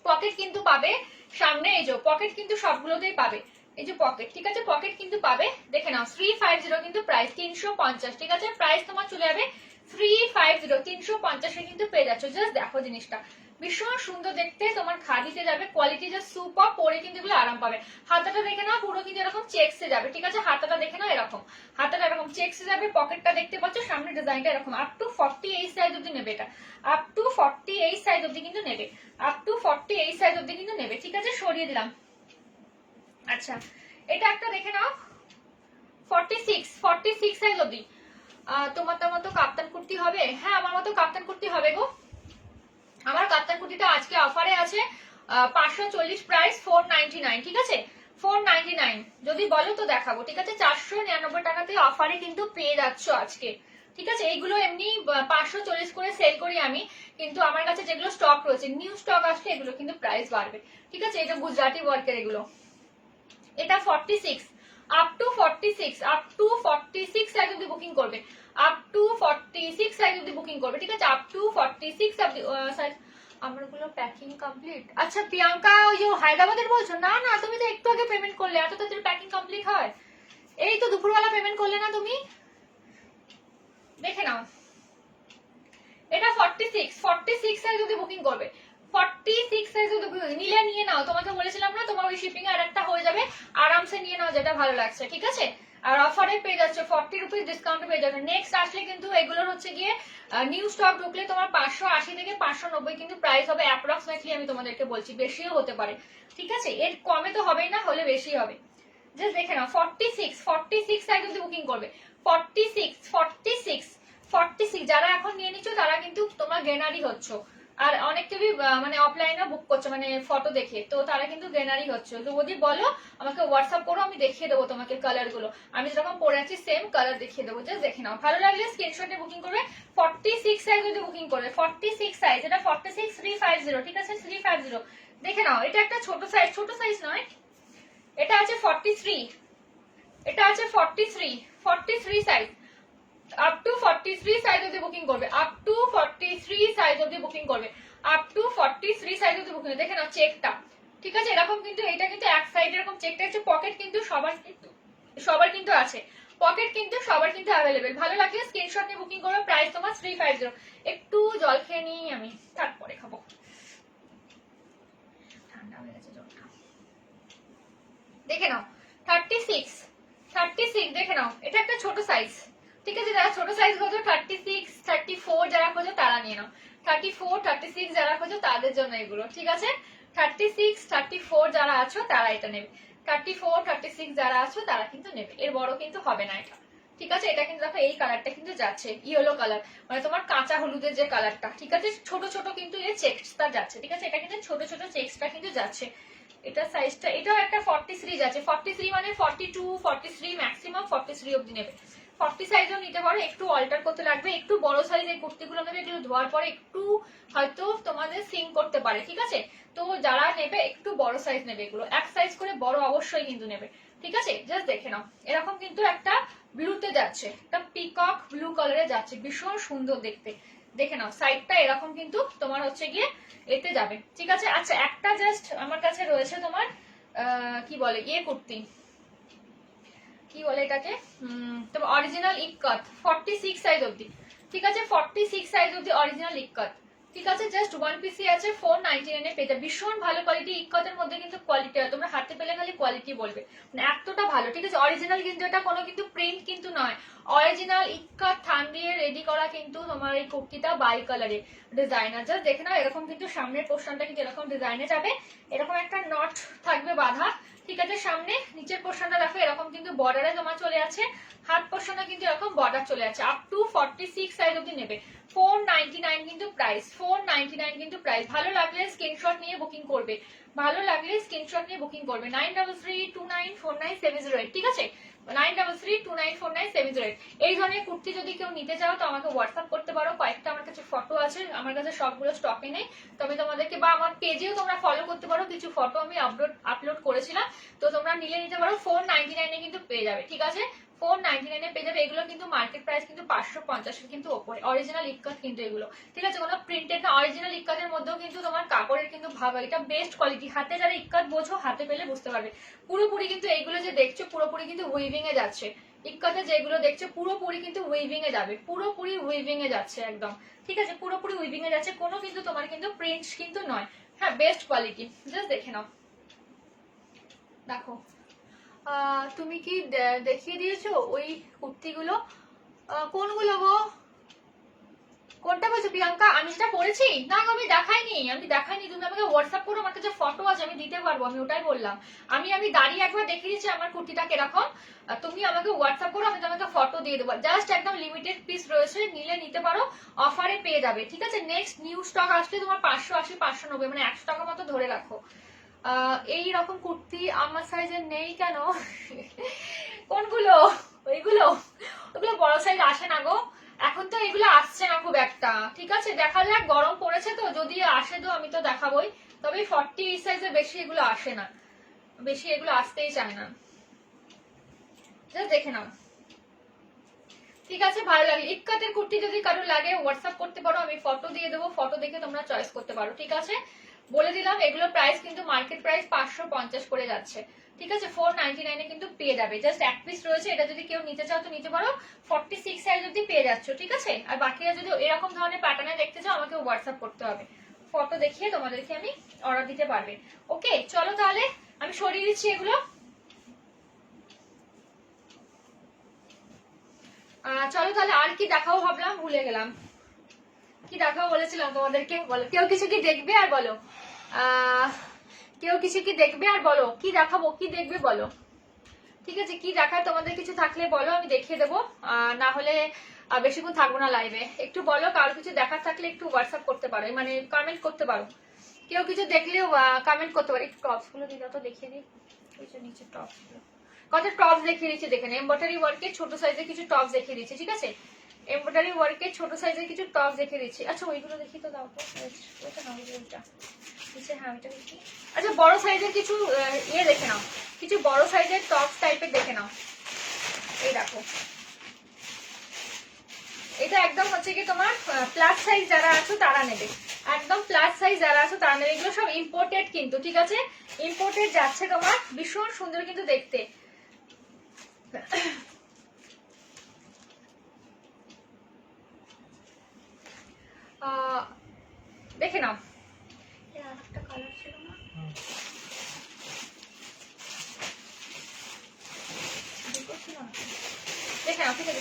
[SPEAKER 1] পকেট কিন্তু পাবে সামনে, এই যে পকেট কিন্তু সবগুলোতেই পাবে, এই যে পকেট, ঠিক আছে। পকেট কিন্তু পাবে, দেখে নাও। 350 কিন্তু প্রাইস, 350, ঠিক আছে। প্রাইস তোমার চলে যাবে 350, 350 এ কিন্তু পেয়ে যাচ্ছ। জাস্ট দেখো জিনিসটা ভীষণ সুন্দর দেখতে, তোমার খাদিতে যাবে, কোয়ালিটি জাস্ট সুপার, পরে কিন্তু এগুলো আরাম পাবে। হাতাটা দেখে নাও, পুরো কিন্তু এরকম চেকসে যাবে, ঠিক আছে। হাতাটা দেখে নাও, এরকম হাতাটা এরকম চেকসে যাবে। পকেটটা দেখতে পাচ্ছ, সামনে ডিজাইনটা এরকম। আপ টু 48 সাইজ অব্দি নেবে, এটা আপ টু 48 সাইজ অব্দি কিন্তু নেবে, আপ টু 48 সাইজ অব্দি কিন্তু নেবে, ঠিক আছে। সরিয়ে দিলাম। আচ্ছা এটা একটা দেখে নাও, 46 সাইজ অব্দি। তোমার তার মতো কাপ্তান কুর্তি হবে? হ্যাঁ আমার মতো কাপ্তান কুর্তি হবে গো। আমার কাপ্তান কুর্তিটা আজকে অফারে আছে 540, প্রাইস 499, ঠিক আছে। 499 যদি বলো তো দেখাবো, ঠিক আছে। 499 টাকাতে অফারে কিন্তু পেয়ে যাচ্ছ আজকে, ঠিক আছে। এইগুলো এমনি 540 করে সেল করি আমি, কিন্তু আমার কাছে যেগুলো স্টক রয়েছে, নিউ স্টক আসলে এগুলো কিন্তু প্রাইস বাড়বে, ঠিক আছে। এটা গুজরাটি ওয়ার্কের এগুলো। এটা 46, up to 46, up to 46 size অব্দি বুকিং করবে, আপ টু 46 সাইজ অব্দি বুকিং করবে, ঠিক আছে। Up to 46 size. আমারগুলো প্যাকিং কমপ্লিট। আচ্ছা প্রিয়াঙ্কা, ওই যে হায়দ্রাবাদের বলছো? না না, তুমি তো একটু আগে পেমেন্ট করলে, এত তাড়াতাড়ি প্যাকিং কমপ্লিট হয়? এই তো দুপুরবেলা পেমেন্ট করলে না তুমি, দেখে নাও। এটা 46 সাইজ অব্দি বুকিং করবে, 46 সাইজ অব্দি নিলে নিয়ে নাও। তোমাকে বলেছিলাম না তোমার ওই শিপিং এ আর একটা হয়ে যাবে, আরামসে নিয়ে নাও যেটা ভালো লাগছে, ঠিক আছে। আর অফারে পেয়ে যাচ্ছে 40 রুপিস ডিসকাউন্টে পেয়ে যাবে। নেক্সট আসলে কিন্তু এগুলোর হচ্ছে গিয়ে নিউ স্টক ঢুকলে তোমার 580 থেকে 590 কিন্তু প্রাইস হবে অ্যাপ্রক্সিমেটলি, আমি তোমাদেরকে বলছি, বেশিও হতে পারে, ঠিক আছে, এর কমে তো হবেই না, হলে বেশি হবে। জাস্ট দেখে নাও 46 সাইজ অব্দি বুকিং করবে। 46 যারা এখন নিয়ে নিচ্ছ তারা কিন্তু তোমরা গেনারি হচ্ছ। আর অনেককেই মানে অফলাইনে বুক করছে মানে ফটো দেখে, তো তারা কিন্তু গেনারি হচ্ছে। তো যদি বলো আমাকে হোয়াটসঅ্যাপ করো, আমি দেখিয়ে দেবো তোমাকে কালার গুলো, আমি যেরকম পরে আছি সেম কালার দেখিয়ে দেবো। জাস্ট দেখে নাও, ভালো লাগলে স্ক্রিনশট নিয়ে বুকিং করবে। 46 সাইজ যদি বুকিং করবে, 46 সাইজ, এটা 46 350, ঠিক আছে 350। দেখে নাও, এটা একটা ছোট সাইজ নয়, এটা আছে 43, এটা আছে 43 সাইজ, আপ টু 43 সাইজ অবধি বুকিং করবে, আপ টু 43 সাইজ অবধি বুকিং করবে, আপ টু 43 সাইজ অবধি বুকিং। দেখে নাও চেকটা, ঠিক আছে, এরকম কিন্তু এটা কিন্তু এক সাইড এরকম চেকটা আছে। পকেট কিন্তু সবার কিন্তু আছে, পকেট কিন্তু সবার কিন্তু অ্যাভেলেবেল। ভালো লাগলে স্ক্রিনশট নিয়ে বুকিং করবে। প্রাইস তোমার 350। একটু জল খেয়ে নিই আমি, তারপরে খাবো, ঠান্ডা হয়ে গেছে জলটা। দেখে নাও 36 দেখে নাও, এটা একটা ছোট সাইজ, ঠিক আছে, যারা ছোট সাইজ খোঁজো 36 34 যারা খোঁজো তারা নিয়ে নাও। 34 36 যারা খোঁজো তাদের জন্য এগুলো, ঠিক আছে। 36 34 যারা আছো তারা এটা নেবে, 34 36 যারা আছো তারা কিন্তু নেবে, এর বড় কিন্তু হবে না এটা, ঠিক আছে। এটা কিন্তু দেখো এই কালারটা কিন্তু যাচ্ছে ইয়েলো কালার, মানে তোমার কাঁচা হলুদের যে কালারটা, ঠিক আছে। ছোট ছোট কিন্তু এর চেকসটা যাচ্ছে, ঠিক আছে, এটা কিন্তু ছোট ছোট চেকসটা কিন্তু যাচ্ছে। এটা সাইজটা, এটাও একটা 43 যাচ্ছে। 43 মানে 42 43 ম্যাক্সিমাম 43 অবধি নেবে। 40 সাইজও নিতে পারো, একটু অল্টার করতে লাগবে, একটু বড় সাইজ এই কুর্তিগুলো নেবে, এগুলো ধোয়ার পরে একটু হয়তো তোমাদের সিং করতে পারে, ঠিক আছে। তো যারা নেবে একটু বড় সাইজ নেবে, এগুলো এক সাইজ করে বড় অবশ্যই কিন্তু নেবে, ঠিক আছে। জাস্ট দেখে নাও, এরকম কিন্তু একটা ব্লুতে যাচ্ছে, একটা পিকক ব্লু কালারে যাচ্ছে, ভীষণ সুন্দর দেখতে। দেখে নাও সাইডটা এরকম কিন্তু তোমার হচ্ছে গিয়ে এতে যাবে, ঠিক আছে। আচ্ছা একটা জাস্ট আমার কাছে রয়েছে তোমার কি বলে ইয়ে কুর্তি, কি বলে এটাকে, তোমার অরিজিনাল ইক্কত 46 সাইজ অবধি, ঠিক আছে, 46 সাইজ অবধি অরিজিনাল ইক্কত, ঠিক আছে। জাস্ট ওয়ান পিসি আছে 499 এ পেয়ে যাবে। ভীষণ ভালো কোয়ালিটি, ইক্কতের মধ্যে কিন্তু কোয়ালিটি হয়, তোমরা হাতে পেলে খালি কোয়ালিটি বলবে, মানে এতটা ভালো, ঠিক আছে। অরিজিনাল কিন্তু এটা কোনো কিন্তু প্রিন্ট কিন্তু নয়, অরিজিনাল ইক্কত থান দিয়ে রেডি করা কিন্তু তোমার এই কুর্তিটা বাই কালারে ডিজাইনার। জাস্ট দেখে নাও, এরকম কিন্তু সামনের পোর্শনটা কিন্তু এরকম ডিজাইনে যাবে, এরকম একটা নট থাকবে বাঁধা, ঠিক আছে। সামনে নিচের পোর্শনটা দেখো এরকম কিন্তু বর্ডারে তোমার চলে আছে, হাত পোর্শনে কিন্তু এরকম বর্ডার চলে আছে। আপ টু 46 সাইজ অবধি নেবে, 499 কিন্তু প্রাইস, 499 কিন্তু প্রাইস। ভালো লাগলে স্ক্রিনশট নিয়ে বুকিং করবে, ভালো লাগলে স্ক্রিনশট নিয়ে বুকিং করবে। 9332949708, ঠিক আছে, 9332949708। এই ধরনের কুর্তি যদি কেউ নিতে চাও তো আমাকে হোয়াটসঅ্যাপ করতে পারো, কয়েকটা আমার কাছে ফটো আছে, আমার কাছে সবগুলো স্টকে নেই, তবে তোমাদেরকে বা আমার পেজেও তোমরা ফলো করতে পারো, কিছু ফটো আমি আপলোড করেছিলাম, তো তোমরা নিতে পারো। 499 এ কিন্তু পেয়ে যাবে, ঠিক আছে, 499 এ পেয়ে যাবে। এগুলো কিন্তু মার্কেট প্রাইস কিন্তু 550 এর কিন্তু ওপরে, অরিজিনাল ইক্কত কিন্তু এগুলো, ঠিক আছে, কোনো প্রিন্টেড না। অরিজিনাল ইক্কতের মধ্যেও কিন্তু তোমার কাপড়ের কিন্তু ভাব, এটা বেস্ট কোয়ালিটি। হাতে যারা ইক্কত বোঝো হাতে পেলে বুঝতে পারবে। পুরোপুরি কিন্তু এইগুলো যে দেখছো পুরোপুরি কিন্তু উইভিং এ যাচ্ছে, ইক্কতে যেগুলো দেখছো পুরোপুরি কিন্তু উইভিং এ যাবে, পুরোপুরি উইভিং এ যাচ্ছে একদম, ঠিক আছে, পুরোপুরি উইভিং এ যাচ্ছে, কোনো কিন্তু তোমার কিন্তু প্রিন্ট কিন্তু নয়, হ্যাঁ বেস্ট কোয়ালিটি। জাস্ট দেখে নাও, দেখো তুমি কি দেখিয়ে দিয়েছো ওই কুর্তিগুলো, কোনগুলো গো, কোনটা বলছো প্রিয়াঙ্কা? আমি যেটা পরেছি না আমি দেখাইনি, তুমি আমাকে হোয়াটসঅ্যাপ করো, আমার কাছে ফটো আছে, আমি দিতে পারবো, আমি ওটাই বললাম। আমি দাঁড়িয়ে একবার দেখে দিচ্ছি আমার কুর্তিটা কিরকম, তুমি আমাকে হোয়াটসঅ্যাপ করো, আমি তোমাকে ফটো দিয়ে দেবো। জাস্ট একদম লিমিটেড পিস রয়েছে, নিতে পারো, অফারে পেয়ে যাবে, ঠিক আছে। নেক্সট নিউ স্টক আসলে তোমার 580 590 মানে 100 টাকা মতো ধরে রাখো। এই রকম কুর্তি আমার সাইজে নেই কেন? কোনগুলো? ওইগুলো বড় সাইজ আসে না গো, এখন তো এগুলো আসছে না খুব একটা, ঠিক আছে, দেখা যাক, গরম পড়েছে তো, যদি আসে তো আমি তো দেখাবোই, তবে 40 সাইজে বেশি এগুলো আসে না, বেশি এগুলো আসতেই চায় না। দেখে নাও, ঠিক আছে। ভালো লাগে ইক্কাতের কুর্তি যদি কারো লাগে হোয়াটসঅ্যাপ করতে পারো, আমি ফটো দিয়ে দেবো, ফটো দেখে তোমরা চয়েস করতে পারো, ঠিক আছে। বলে দিলাম এগুলোর প্রাইস কিন্তু মার্কেট প্রাইস 550 করে যাচ্ছে, ঠিক আছে, 499 এ কিন্তু পেয়ে যাবে। জাস্ট এক পিস রয়েছে, এটা যদি কেউ নিতে চাও তো নিতে পারো, 46 সাইজ অবধি পেয়ে যাচ্ছ, ঠিক আছে। আর বাকিরা যদি এরকম ধরনের প্যাটার্নে দেখতে চাও আমাকে হোয়াটসঅ্যাপ করতে হবে, ফটো দেখিয়ে তোমাদেরকে আমি অর্ডার দিতে পারবে। ওকে চলো তাহলে আমি সরিয়ে দিচ্ছি এগুলো। চলো তাহলে আর কি দেখাবো ভাবলাম, ভুলে গেলাম কি দেখাবো বলেছিলাম তোমাদেরকে। বলো কেউ কিছু কি দেখবে আর বলো, কেউ কিছু কি দেখবে আর বলো কি দেখাবো, কি দেখবে বলো। ঠিক আছে, কি দেখার তোমাদের কিছু থাকলে বলো, আমি দেখিয়ে দেবো। না হলে বেশিক্ষণ থাকবো না লাইভে। একটু বলো, কারো কিছু দেখার থাকলে একটু হোয়াটসঅ্যাপ করতে পারো, মানে কমেন্ট করতে পারো। কেউ কিছু দেখলেও কমেন্ট করতে পারো। একটু টপস গুলো দিই তো দেখিয়ে দিই, নিচে টপস গুলো কত টপস দেখিয়ে দিচ্ছি দেখেন। এমব্রয়ডারি ওয়ার্কের ছোট সাইজের কিছু টপস দেখিয়ে দিচ্ছি, ঠিক আছে? এমব্রয়ডারি ওয়ার্কের ছোট সাইজের কিছু টপস দেখিয়ে দিচ্ছি। আচ্ছা ওইগুলো দেখি তো, দাও তো ওইটা না, ওইটা নিচে, হ্যাঁ ওইটা দেখি। আচ্ছা বড় সাইজের কিছু দেখে নাও, কিছু বড় সাইজের টপস টাইপের দেখে নাও। এই দেখো, এটা একদম হচ্ছে কি তোমার প্লাস সাইজ যারা আছো তারা নেবে, একদম প্লাস সাইজ যারা আছো তারা নেবে। এগুলো সব ইম্পোর্টেড কিন্তু, ঠিক আছে? ইম্পোর্টেড যাচ্ছে তোমার, ভীষণ সুন্দর কিন্তু দেখতে। দেখে নাও, একটা কালার ছিল না, দেখে নাও, ঠিক আছে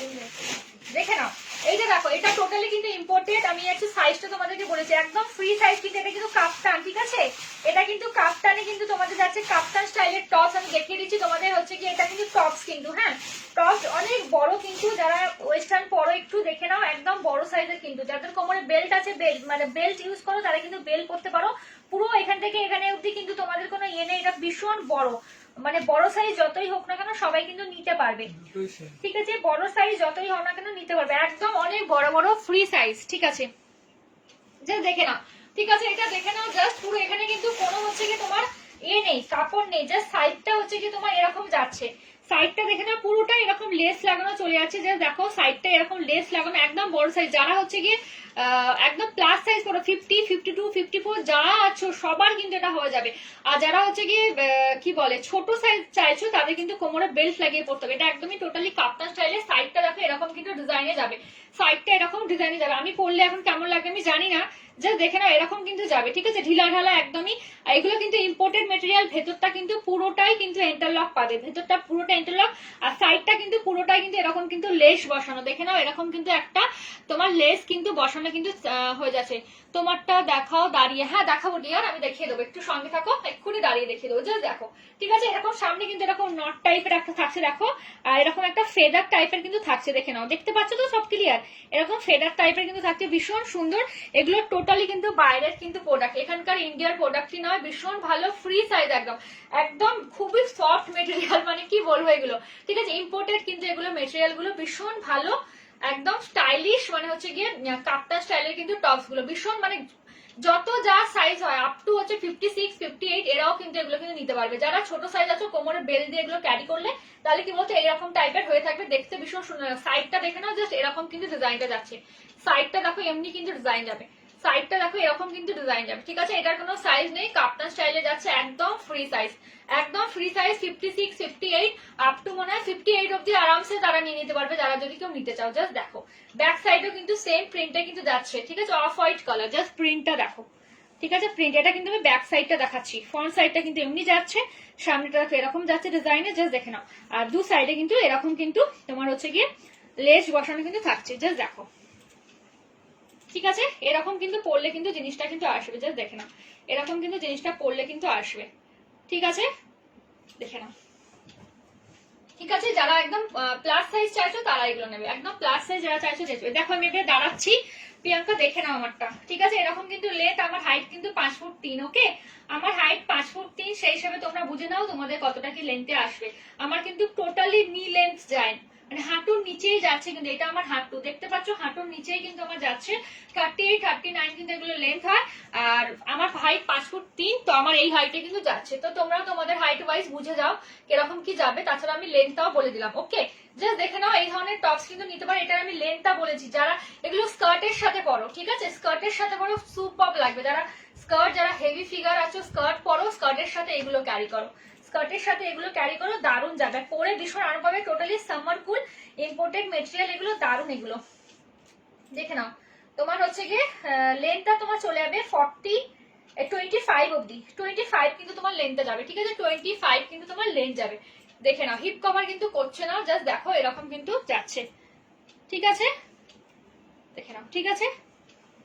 [SPEAKER 1] দেখে নাও। এইটা দেখো, এটা টোটালি কিন্তু ইম্পোর্টেড। আমি একটু সাইজটা তোমাদেরকে বলেছি, একদম ফ্রি সাইজ কিন্তু। এটা কিন্তু কাপ্তান, ঠিক আছে? এটা কিন্তু কাপ্তানে কিন্তু তোমাদের যাচ্ছে কাপ্তান স্টাইলের টপস। আমি দেখিয়ে দিচ্ছি তোমাদের হচ্ছে কি, এটা কিন্তু টপস কিন্তু, হ্যাঁ টপস অনেক বড় কিন্তু। যারা ওয়েস্টার্ন পরো একটু দেখে নাও, একদম বড় সাইজের কিন্তু। যাদের কোমরে বেল্ট আছে, বেল্ট মানে বেল্ট ইউজ করো তারা কিন্তু বেল্ট করতে পারো। পুরো এখান থেকে এখানে অবধি কিন্তু তোমাদের কোনো ইয়ে নেই। এটা ভীষণ বড়, মানে বড় সাইজ যতই হোক না কেন সবাই কিন্তু নিতে পারবে, ঠিক আছে? বড় সাইজ যতই হোক না কেন নিতে পারবে, একদম অনেক বড় বড় ফ্রি সাইজ, ঠিক আছে? জাস্ট দেখে নাও, ঠিক আছে? এটা দেখে নাও জাস্ট পুরো। এখানে কিন্তু কোনো হচ্ছে কি তোমার নেই, কাপড় নেই, জাস্ট সাইডটা হচ্ছে কি তোমার এরকম যাচ্ছে। সাইডটা দেখে নাও, পুরোটা এরকম লেস লাগানো চলে যাচ্ছে। জাস্ট দেখো সাইডটা এরকম লেস লাগানো, একদম বড় সাইজ। যারা হচ্ছে গিয়ে একদম প্লাস সাইজ করো, 50, 52, 54 যারা আছো সবার কিন্তু এটা হয়ে যাবে। আর যারা হচ্ছে গিয়ে কি বলে ছোট সাইজ চাইছো তাদের কিন্তু কোমরে বেল্ট লাগিয়ে পড়তে হবে। এটা একদমই টোটালি কাপ্তান স্টাইলে। সাইডটা দেখো এরকম কিন্তু ডিজাইনে যাবে, সাইডটা এরকম ডিজাইনে যাবে। আমি পরলে এখন কেমন লাগে আমি জানি না, জাস্ট দেখে নাও এরকম কিন্তু যাবে, ঠিক আছে? ঢিলা ঢালা একদমই। এগুলো কিন্তু ইম্পোর্টেড মেটেরিয়াল। ভেতরটা কিন্তু পুরোটাই কিন্তু ইন্টারলক পাবে, ভেতরটা পুরোটা ইন্টারলক। আর সাইডটা কিন্তু পুরোটাই কিন্তু এরকম কিন্তু লেস বসানো, দেখে নাও এরকম কিন্তু একটা তোমার লেস কিন্তু বসানো কিন্তু হয়ে যাচ্ছে। তোমারটা দেখাও দাঁড়িয়ে, হ্যাঁ দেখাবো ডিয়ার, আমি দেখিয়ে দেবো, একটু সঙ্গে থাকো, এক্ষুনি দাঁড়িয়ে দেখিয়ে দেবো। জাস্ট দেখো, ঠিক আছে? এরকম সামনে কিন্তু এরকম নট টাইপের একটা থাকছে, দেখো। আর এরকম একটা ফেদার টাইপের কিন্তু থাকছে, দেখে নাও। দেখতে পাচ্ছ তো সব ক্লিয়ার? এরকম ফেদার টাইপের কিন্তু থাকছে, ভীষণ সুন্দর। এগুলো টোটালি কিন্তু বাইরের কিন্তু প্রোডাক্ট, এখানকার ইন্ডিয়ার প্রোডাক্টই নয়। ভীষণ ভালো ফ্রি সাইজ, একদম একদম খুবই সফট মেটেরিয়াল, মানে কি বলবো এগুলো, ঠিক আছে? ইম্পোর্টেড কিন্তু এগুলো মেটেরিয়াল গুলো ভীষণ ভালো, একদম স্টাইলিশ। মানে হচ্ছে গিয়ে কাপ্তান স্টাইলের কিন্তু টপস গুলো ভীষণ, মানে যত যা সাইজ হয় আপ টু হচ্ছে 56, 58 এরাও কিন্তু এগুলো কিন্তু নিতে পারবে। যারা ছোট সাইজ আছো কোমরে বেল্ট দিয়ে এগুলো ক্যারি করলে তাহলে কি বলতো এরকম টাইপের হয়ে থাকবে, দেখতে ভীষণ সুন্দর। সাইডটা দেখে নাও, জাস্ট এরকম কিন্তু ডিজাইনটা যাচ্ছে। সাইডটা দেখো এমনি কিন্তু ডিজাইন যাবে, সাইডটা দেখো এরকম কিন্তু ডিজাইন যাবে, ঠিক আছে? এটার কোনো সাইজ নেই, কাপ্তান স্টাইলে যাচ্ছে, একদম ফ্রি সাইজ, একদম ফ্রি সাইজ। 56, 58 আপ টু মনে হয় 58 অব্দি আরামসে তারা নিয়ে নিতে পারবে, যারা যদি কেউ নিতে চাও। জাস্ট দেখো ব্যাক সাইডেও কিন্তু সেম প্রিন্টে কিন্তু যাচ্ছে, ঠিক আছে? অফ হোয়াইট কালার, জাস্ট প্রিন্টটা দেখো, ঠিক আছে? প্রিন্ট এটা কিন্তু আমি ব্যাক সাইডটা দেখাচ্ছি, ফ্রন্ট সাইডটা কিন্তু এমনি যাচ্ছে, সামনেটা দেখো এরকম যাচ্ছে ডিজাইনে, জাস্ট দেখে নাও। আর দু সাইডে কিন্তু এরকম কিন্তু তোমার হচ্ছে গিয়ে লেস বসানো কিন্তু থাকছে, জাস্ট দেখো, ঠিক আছে? এরকম কিন্তু পরলে কিন্তু জিনিসটা কিন্তু আসবে, জাস্ট দেখে নাও এরকম কিন্তু জিনিসটা পরলে কিন্তু আসবে, ঠিক আছে? দেখে নাও, ঠিক আছে? যারা একদম প্লাস সাইজ চাইছো তারা এগুলো নেবে, একদম প্লাস সাইজ যারা চাইছো দেখবে। দেখো আমি এখানে দাঁড়াচ্ছি, প্রিয়াঙ্কা দেখে নাও আমারটা, ঠিক আছে? এরকম কিন্তু লেট, আমার হাইট কিন্তু 5 ফুট 3, ওকে? আমার হাইট 5 ফুট 3, সেই হিসাবে তোমরা বুঝে নাও তোমাদের কতটা কি লেন্থে আসবে। আমার কিন্তু টোটালি নি লেন্থ যায়, মানে হাঁটুর নিচেই যাচ্ছে কিন্তু। এটা আমার হাঁটু, দেখতে পাচ্ছ? হাঁটুর নিচেই কিন্তু আমার যাচ্ছে। 38, 39 কিন্তু এগুলো লেন্থ হয়। আর আমার হাইট 5 ফুট 3, তো আমার এই হাইটে কিন্তু যাচ্ছে। তো তোমরা তোমাদের হাইট ওয়াইজ বুঝে যাও কিরকম কি যাবে। তাছাড়া আমি লেন্থটাও বলে দিলাম, ওকে? জাস্ট দেখে নাও এই ধরনের টপস কিন্তু নিতে পারো। এটার আমি লেন্থটা বলেছি। যারা এগুলো স্কার্টের সাথে পরো, ঠিক আছে? স্কার্টের সাথে পরো, সুপার লাগবে। যারা স্কার্ট, যারা হেভি ফিগার আছো স্কার্ট পরো, স্কার্টের সাথে এগুলো ক্যারি করো, স্কার্টের সাথে এগুলো ক্যারি করো, দারুণ যাবে, পরে ভীষণ আরাম পাবে। টোটালি সামার কুল ইম্পোর্টেড মেটেরিয়াল এগুলো, দারুণ এগুলো। দেখে নাও তোমার হচ্ছে গিয়ে লেন্থটা তোমার চলে যাবে 25 অব্দি, 25 কিন্তু তোমার লেন্থে যাবে, ঠিক আছে? 25 কিন্তু তোমার লেন্থ যাবে। দেখে নাও হিপ কভার কিন্তু করছে না, জাস্ট দেখো এরকম কিন্তু যাচ্ছে, ঠিক আছে, দেখে নাও। ঠিক আছে,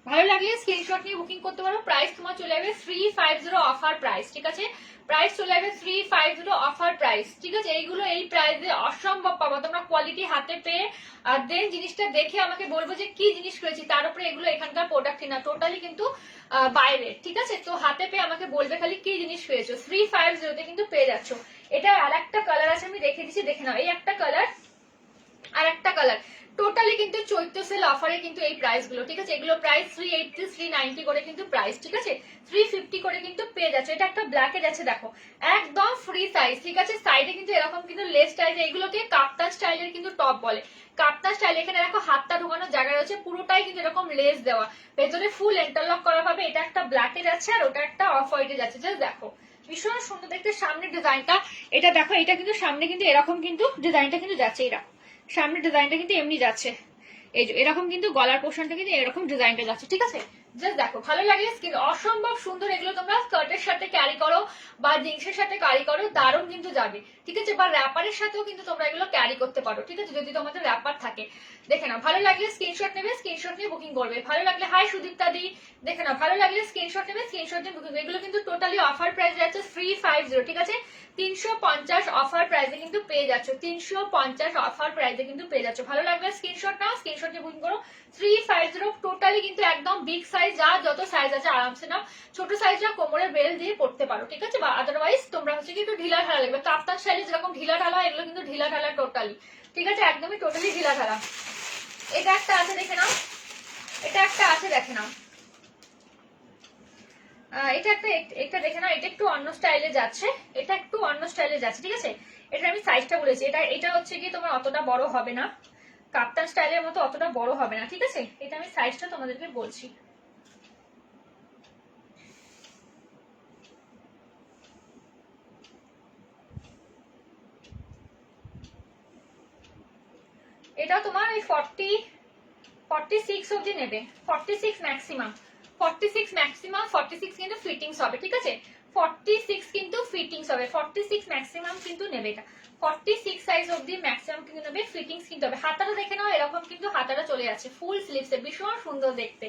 [SPEAKER 1] ভালো লাগলে স্ক্রিনশট নিয়ে বুকিং করতে পারো। প্রাইস তোমার চলে যাবে 350 অফার প্রাইস। ঠিক আছে, প্রাইস চলে যাবে 350 অফার প্রাইস। ঠিক আছে, এইগুলো এই প্রাইসে অসম্ভব পাবো তোমরা, কোয়ালিটি হাতে পেয়ে। আর দেন জিনিসটা দেখে আমাকে বলবো যে কি জিনিস করেছি, তার উপরে এগুলো এখানকার প্রোডাক্ট না, টোটালি কিন্তু বাইরে। ঠিক আছে, তো হাতে পেয়ে আমাকে বলবে খালি কি জিনিস পেয়েছো। 350 কিন্তু পেয়ে যাচ্ছ। এটা আর একটা কালার আছে, আমি রেখে দিচ্ছি, দেখে নাও। এই একটা কালার আর একটা কালার, টোটালি কিন্তু চৈত্র সেল অফারে কিন্তু এই প্রাইস গুলো। ঠিক আছে, এগুলো প্রাইস 380 390 করে কিন্তু প্রাইস। ঠিক আছে, 350 করে কিন্তু পেয়ে যাচ্ছে। এটা একটা ব্ল্যাকে যাচ্ছে, দেখো একদম ফ্রি সাইজ। ঠিক আছে, সাইডে কিন্তু এরকম কিন্তু লেস স্টাইল, এগুলোকে কাপ্তান স্টাইলের কিন্তু টপ বলে। কাপ্তান স্টাইল, এখানে দেখো হাতটা ঢোকানোর জায়গা রয়েছে, পুরোটাই কিন্তু এরকম লেস দেওয়া, ভেতরে ফুল ইন্টারলক করা হবে। এটা একটা ব্ল্যাকে যাচ্ছে আর ওটা একটা অফ হোয়াইটে যাচ্ছে। জাস্ট দেখো ভীষণ সুন্দর দেখতে সামনের ডিজাইনটা। এটা দেখো, এটা কিন্তু সামনে কিন্তু এরকম কিন্তু ডিজাইনটা কিন্তু যাচ্ছে, এরকম সামনের ডিজাইনটা কিন্তু এমনি যাচ্ছে, এই যে এরকম কিন্তু গলার পোর্শনটা কিন্তু এরকম ডিজাইনটা যাচ্ছে। ঠিক আছে, জাস্ট দেখো, ভালো লাগলে স্কিন অসম্ভব সুন্দর। এগুলো তোমরা স্কার্টের সাথে ক্যারি করো বা জিন্সের সাথে ক্যারি করো, দারুণ কিন্তু যাবে। ঠিক আছে, বা র্যাপারের সাথেও কিন্তু তোমরা এগুলো ক্যারি করতে পারো। ঠিক আছে, যদি তোমাদের র্যাপার থাকে। দেখে নাও, ভালো লাগলে স্ক্রিনশট নেবে, স্ক্রিনশট নিয়ে বুকিং করবে। ভালো লাগলে হাই সুদীপ্তা দি, দেখে নাও, ভালো লাগলে স্ক্রিনশট নেবে, স্ক্রিনশট নিয়ে বুকিং। এগুলো কিন্তু টোটালি অফার প্রাইস যাচ্ছে 350। ঠিক আছে, 350 অফার প্রাইসে কিন্তু পেয়ে যাচ্ছ, 350 অফার প্রাইসে কিন্তু পেয়ে যাচ্ছ। ভালো লাগবে স্ক্রিনশট নাও, স্ক্রিনশট নিয়ে বুকিং করো। 350 টোটালি কিন্তু একদম বিগ সাইজ, যা যত সাইজ আছে আরামসে নাও। ছোট সাইজটা কোমরে বেল দিয়ে পড়তে পারো। ঠিক আছে, বা আদারওয়াইজ তোমরা হচ্ছে কি একটু ঢিলা ঢালা লাগবে। কাপ্তান স্টাইলে যেরকম ঢিলা ঢালা, এগুলো কিন্তু ঢিলা ঢালা টোটালি। ঠিক আছে, একদমই টোটালি ঢিলা ঢালা। এটা একটা আছে, দেখে নাও। এটা একটা আছে, দেখে নাও। এটা একটা দেখে নাও। এটা একটু অন্য স্টাইলে যাচ্ছে, এটা একটু অন্য স্টাইলে যাচ্ছে। ঠিক আছে, এটা আমি সাইজটা বলেছি। এটা হচ্ছে কি তোমার অতটা বড় হবে না, কাপ্তান স্টাইলের মতো অতটা বড় হবে না। ঠিক আছে, এটা আমি সাইজটা তোমাদেরকে বলছি। এটা তোমার ওই 46 অবধি নেবে, 46 ম্যাক্সিমাম, 46 ম্যাক্সিমাম, 46 কিন্তু ফিটিংস হবে। ঠিক আছে, 46 কিন্তু ফিটিংস হবে, 46 ম্যাক্সিমাম কিন্তু নেবে। এটা 46 সাইজ অবধি ম্যাক্সিমাম কিন্তু নেবে, ফিটিংস কিন্তু হবে। হাতাটা দেখে নাও, এরকম কিন্তু হাতাটা চলে যাচ্ছে ফুল স্লিভসে, ভীষণ সুন্দর দেখতে।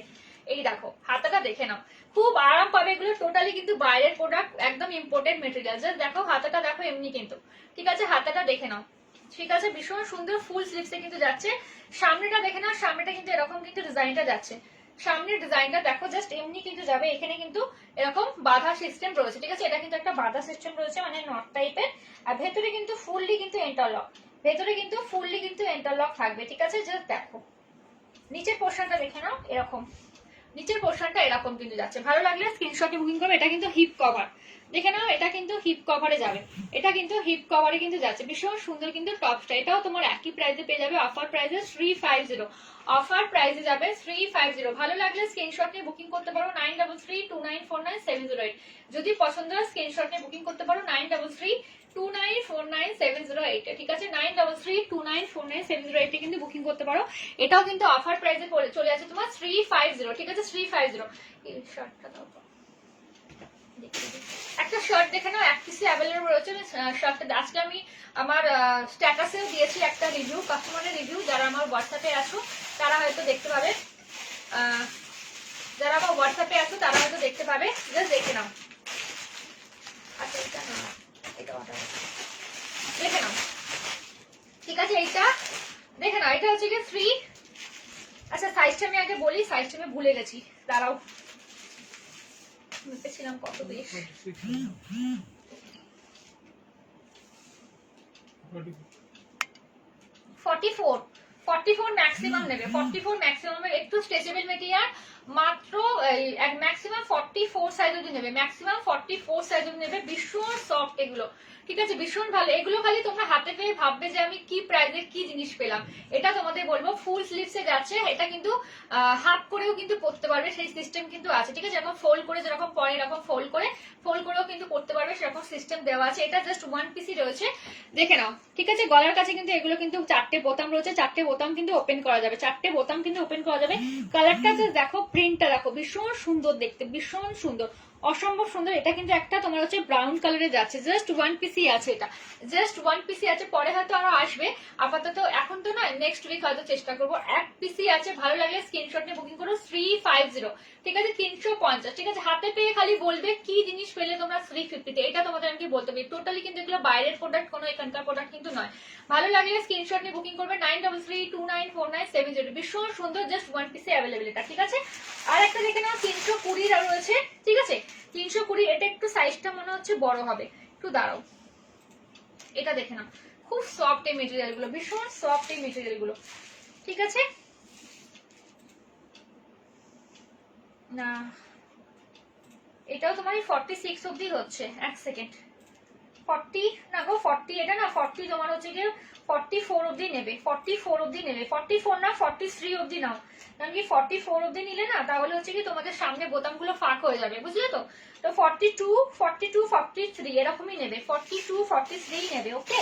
[SPEAKER 1] এই দেখো হাতাটা দেখে নাও, খুব আরাম পাবে। এগুলো টোটালি কিন্তু বাইরের প্রোডাক্ট, একদম ইম্পোর্টেড মেটেরিয়াল। জাস্ট দেখো হাতাটা দেখো এমনি কিন্তু। ঠিক আছে, হাতাটা দেখে নাও। ঠিক আছে, ভীষণ সুন্দর ফুল স্লিভসে কিন্তু যাচ্ছে। সামনেটা দেখে নাও, সামনেটা কিন্তু এরকম কিন্তু ডিজাইনটা যাচ্ছে। সামনের ডিজাইনটা দেখো, জাস্ট এমনি কিন্তু যাবে। এখানে কিন্তু এরকম বাঁধা সিস্টেম রয়েছে। ঠিক আছে, এটা কিন্তু একটা বাঁধা সিস্টেম রয়েছে, মানে নট টাইপের। আর ভেতরে কিন্তু ফুললি কিন্তু ইন্টারলক, ভেতরে কিন্তু ফুললি কিন্তু ইন্টারলক থাকবে। ঠিক আছে, জাস্ট দেখো নিচের পোর্শনটা দেখে নাও, এরকম নিচের পোর্শনটা এরকম কিন্তু যাচ্ছে। ভালো লাগলে স্ক্রিনশটে বুকিং করবে। এটা কিন্তু হিপ কভার, দেখে নাও, এটা কিন্তু হিপ কভারে যাবে। এটা কিন্তু হিপ কভারে কিন্তু যাচ্ছে, ভীষণ সুন্দর কিন্তু টপসটা। এটাও তোমার একই প্রাইসে পেয়ে যাবে, অফার প্রাইসে 350, অফার প্রাইসে যাবে 350। ভালো লাগলে স্ক্রিনশট নিয়ে বুকিং করতে পারো 9332949708। যদি পছন্দ হয় স্ক্রিনশট নিয়ে বুকিং করতে পারো 9332949708। ঠিক আছে, 9332949708 কিন্তু বুকিং করতে পারো। এটাও কিন্তু অফার প্রাইসে চলে আছে তোমার 350। ঠিক আছে, 350। এই শার্টটা দাও, একটা শার্ট দেখে নাও, এক পিসে অ্যাভেলেবল রয়েছে শার্টটা। আজকে আমি আমার স্ট্যাটাসেও দিয়েছি একটা রিভিউ, কাস্টমারের রিভিউ। যারা আমার হোয়াটসঅ্যাপে আছো তারা হয়তো দেখতে পাবে, যারা আমার হোয়াটসঅ্যাপে আছো তারা হয়তো দেখতে পাবে। জাস্ট দেখে নাও। আচ্ছা, এটা না, এটা দেখে নাও। ঠিক আছে, এইটা দেখে নাও। এটা হচ্ছে কি ফ্রি। আচ্ছা, সাইজটা আমি আগে বলি, সাইজটা আমি ভুলে গেছি, দাঁড়াও, ছিলাম কত বেশ। 44 ম্যাক্সিমাম নেবে, 44 ম্যাক্সিমামের একটু স্ট্রেচেবল মেটেরিয়াল, মাত্র ম্যাক্সিমাম 44 সাইজ অবধি নেবে, ম্যাক্সিমাম 44 সাইজ অবধি নেবে। ভীষণ সফট এগুলো। ঠিক আছে, ভীষণ ভালো। এগুলো খালি তোমরা হাতে পেয়ে ভাববে যে আমি কি প্রাইসের কি জিনিস পেলাম। এটা তোমাদের বলবো ফুল স্লিভসে যাচ্ছে। এটা কিন্তু হাফ করেও কিন্তু পরতে পারবে, সেই সিস্টেম কিন্তু আছে। ঠিক আছে, যেরকম ফোল্ড করে যেরকম পরে এরকম ফোল্ড করেও কিন্তু পরতে পারবে, সেরকম সিস্টেম দেওয়া আছে। এটা জাস্ট ওয়ান পিসই রয়েছে, দেখে নাও। ঠিক আছে, গলার কাছে কিন্তু এগুলো কিন্তু 4টে বোতাম রয়েছে, 4টে বোতাম কিন্তু ওপেন করা যাবে, 4টে বোতাম কিন্তু ওপেন করা যাবে। কালারটা জাস্ট দেখো, প্রিন্টটা দেখো, ভীষণ সুন্দর দেখতে, ভীষণ সুন্দর। অসম্ভব সুন্দর। এটা কিন্তু একটা তোমার হচ্ছে ব্রাউন কালারে যাচ্ছে, জাস্ট ওয়ান পিসই আছে, এটা জাস্ট ওয়ান পিসই আছে, পরে হয়তো আরো আসবে, আপাতত এখন তো নয়, নেক্সট উইক হয়তো চেষ্টা করবো। এক পিসই আছে, ভালো লাগলে স্ক্রিনশট নিয়ে বুকিং করো 350, ঠিক আছে 350, ঠিক আছে। হাতে পেয়ে খালি বলবে কি জিনিস পেলে তোমরা 350-তে, এটা তোমাদের আমি বলতে পারি। টোটালি কিন্তু এগুলো বাইরের প্রোডাক্ট, কোনো এখানকার প্রোডাক্ট কিন্তু নয়। ভালো লাগলে স্ক্রিনশট নিয়ে বুকিং করবে 9332949770, ভীষণ সুন্দর, জাস্ট ওয়ান পিসে অ্যাভেলেবেল এটা, ঠিক আছে। আর একটা দেখে নাও 320 রয়েছে, ঠিক আছে 320, এটা একটু সাইজটা মনে হচ্ছে বড় হবে, একটু দাঁড়াও, এটা দেখে নাও, খুব সফট এই মেটেরিয়াল গুলো, ভীষণ সফট এই মেটেরিয়াল গুলো, ঠিক আছে। না এটাও তোমার 46 অবধি হচ্ছে, এক সেকেন্ড, 40 না গো 40, এটা না 40 তোমার হচ্ছে গিয়ে 44 অবধি নেবে, 44 অবধি নেবে, 44 না 43 অবধি নাও, কারণ কি 44 অবধি নিলে না তাহলে হচ্ছে কি তোমাদের সামনে বোতামগুলো ফাঁক হয়ে যাবে, বুঝলে তো। তো 42 42 43 এরকমই নেবে, 42 43 নেবে, ওকে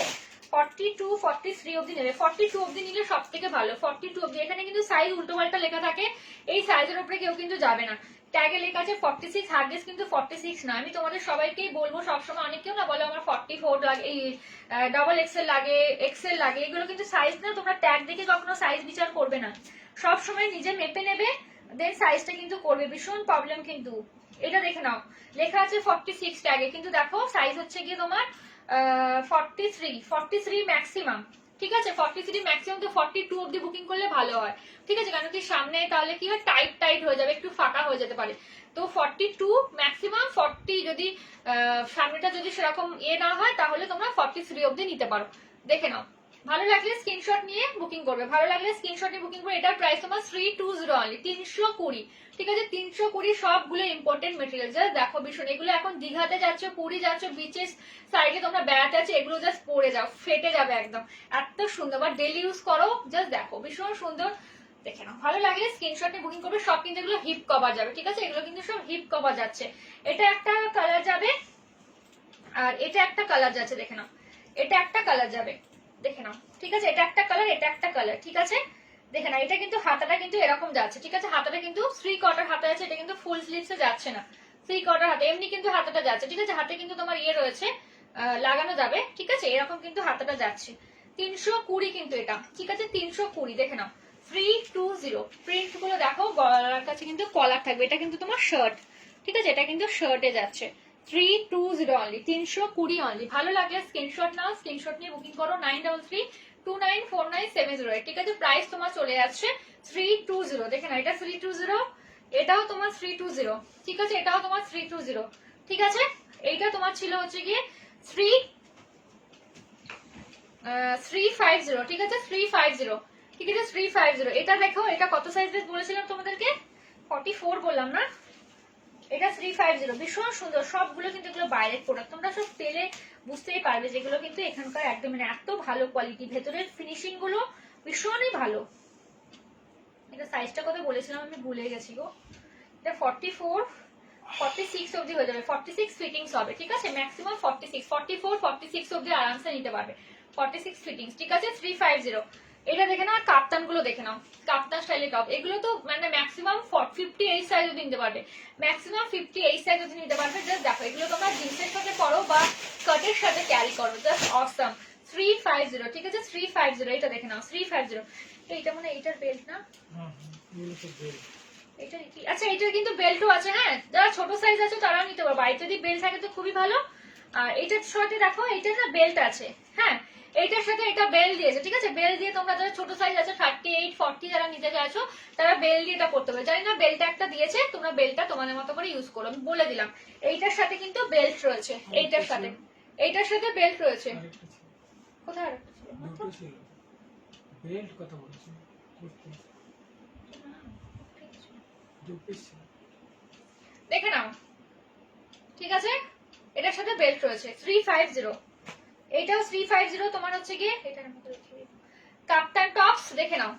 [SPEAKER 1] 42 43 অবধি নেবে, 42 অবধি নিলে সব থেকে ভালো, 42 অবধি। এখানে কিন্তু সাইজ উল্টো পাল্টা লেখা থাকে, এই সাইজের উপরে কেউ কিন্তু যাবে না, ট্যাগে লেখা আছে 46, হার্ডনেস কিন্তু 46 না। আমি তোমাদের সবাইকেই বলবো সবসময়, অনেকেও না বলে আমার 44 লাগে, এই ডাবল এক্সেল লাগে, এক্সেল লাগে, এগুলো কিন্তু সাইজ না, তোমরা ট্যাগ দেখে কখনো সাইজ বিচার করবে না, সবসময় নিজে মেপে নেবে, দেন সাইজটা কিন্তু করবে, ভীষণ প্রবলেম কিন্তু। এটা দেখে নাও লেখা আছে 46 ট্যাগে, কিন্তু দেখো সাইজ হচ্ছে গিয়ে তোমার 43 ম্যাক্সিমাম, ঠিক আছে 43 ম্যাক্সিমাম। তো 42 অবধি বুকিং করলে ভালো হয়, ঠিক আছে, কারণ কি সামনে তাহলে কি হয় টাইট টাইট হয়ে যাবে, একটু ফাঁকা হয়ে যেতে পারে। তো 42 ম্যাক্সিমাম, 40 যদি সামনেটা যদি সেরকম না হয় তাহলে তোমরা 43 অবধি নিতে পারো, দেখে নাও। ভালো লাগলে স্ক্রিনশট নিয়ে বুকিং করবে, ভালো লাগলে স্ক্রিনশট নিয়ে বুকিং করবে। এটার প্রাইস তোমার 320 অনলি, 320, ঠিক আছে 320, সবগুলো ইম্পর্টেন্ট মেটেরিয়াল, জাস্ট দেখো ভীষণ, এগুলো এখন দীঘাতে যাচ্ছ, পুরী যাচ্ছ, বিচের সাইডে তোমরা বেড়াতে আছে, এগুলো জাস্ট পরে যাও, ফেটে যাবে একদম, এত সুন্দর, বা ডেলি ইউজ করো, জাস্ট দেখো ভীষণ সুন্দর, দেখে নাও। ভালো লাগলে স্ক্রিনশট নিয়ে বুকিং করবে। সব কিন্তু এগুলো হিপ কভার যাবে, ঠিক আছে, এগুলো কিন্তু সব হিপ কভার যাচ্ছে। এটা একটা কালার যাবে, আর এটা একটা কালার যাচ্ছে, দেখে নাও, এটা একটা কালার যাবে, দেখে নাও, ঠিক আছে, এটা একটা কালার, এটা একটা কালার, ঠিক আছে, দেখে নাও। এটা কিন্তু হাতাটা কিন্তু এরকম যাচ্ছে, ঠিক আছে, হাতাটা কিন্তু 3/4 হাতা আছে, এটা কিন্তু ফুল স্লিভসে যাচ্ছে না, 3/4 হাতে, এমনি কিন্তু হাতাটা যাচ্ছে, ঠিক আছে, হাতে কিন্তু তোমার রয়েছে, লাগানো যাবে, ঠিক আছে, এরকম কিন্তু হাতাটা যাচ্ছে। 320 কিন্তু এটা, ঠিক আছে 320, দেখে নাও 320। প্রিন্ট গুলো দেখো, গলার কাছে কিন্তু কলার থাকবে, এটা কিন্তু তোমার শার্ট, ঠিক আছে, এটা কিন্তু শার্টে যাচ্ছে, 320 অনলি, 320 অনলি। ভালো লাগলে স্ক্রিনশট নাও, স্ক্রিনশট নিয়ে বুকিং করো 9332949708, ঠিক আছে। প্রাইস তোমার চলে যাচ্ছে 320, দেখে না, এটা 320, এটাও তোমার 320, ঠিক আছে, এটাও তোমার 320, ঠিক আছে। এইটা তোমার ছিল হচ্ছে গিয়ে 350, ঠিক আছে 350, ঠিক আছে 350। এটা দেখো, এটা কত সাইজ বলেছিলাম তোমাদেরকে, 44 বললাম না, এটা 350, ভীষণ সুন্দর, সবগুলো কিন্তু এগুলো বাইরের প্রোডাক্ট, তোমরা সব পেলে বুঝতেই পারবে যেগুলো কিন্তু এখানকার একদম মানে এত ভালো কোয়ালিটি, ভেতরের ফিনিশিং গুলো ভীষণই ভালো। এটা সাইজটা কত বলেছিলাম আমি ভুলে গেছি গো, এটা 44 46 অবধি হয়ে যাবে, 46 ফিটিংস হবে, ঠিক আছে, ম্যাক্সিমাম 46, 44 46 অবধি আরামসে নিতে পারবে, 46 ফিটিংস, ঠিক আছে 350। এটা দেখে নাও, কাপ্তান গুলো দেখে নাও, কাপ্তান স্টাইলের টপ, এগুলো তো মানে ম্যাক্সিমাম 58 সাইজ অবধি নিতে পারবে, ম্যাক্সিমাম 58 সাইজ অবধি নিতে পারবে। জাস্ট দেখো, এগুলো তোমরা জিন্সের সাথে পরো বা স্কার্টের সাথে ক্যারি করো, জাস্ট অসাম, 350, ঠিক আছে 350। এটা দেখে নাও 350। তো এটা মানে এইটার বেল্ট না, এটা কি, আচ্ছা এটার কিন্তু বেল্টও আছে, হ্যাঁ, যারা ছোট সাইজ আছে তারা নিতে পারবে, আর যদি বেল্ট থাকে তো খুবই ভালো। আর এটার সাথে দেখো, এটা না বেল্ট আছে, হ্যাঁ, এইটার সাথে এটা বেল দিয়েছে, ঠিক আছে, বেল দিয়ে তোমরা যারা ছোট সাইজ আছে 38 40 যারা নিতে চাইছো তারা বেল দিয়ে এটা করতে পারবে। জানি না বেলটা একটা দিয়েছে, তোমরা বেলটা তোমাদের মতো করে ইউজ করো, আমি বলে দিলাম। এইটার সাথে কিন্তু বেল্ট রয়েছে, এইটার সাথে, এইটার সাথে বেল্ট রয়েছে। কোথায় আরেকটা ছিল?
[SPEAKER 2] বেল্ট কত বলছি,
[SPEAKER 1] দেখে নাও, ঠিক আছে, এটার সাথে বেল্ট রয়েছে 350, এইটাও 350 তোমার হচ্ছে গিয়ে, এটার মধ্যে কাপ্তান টপস, দেখে নাও,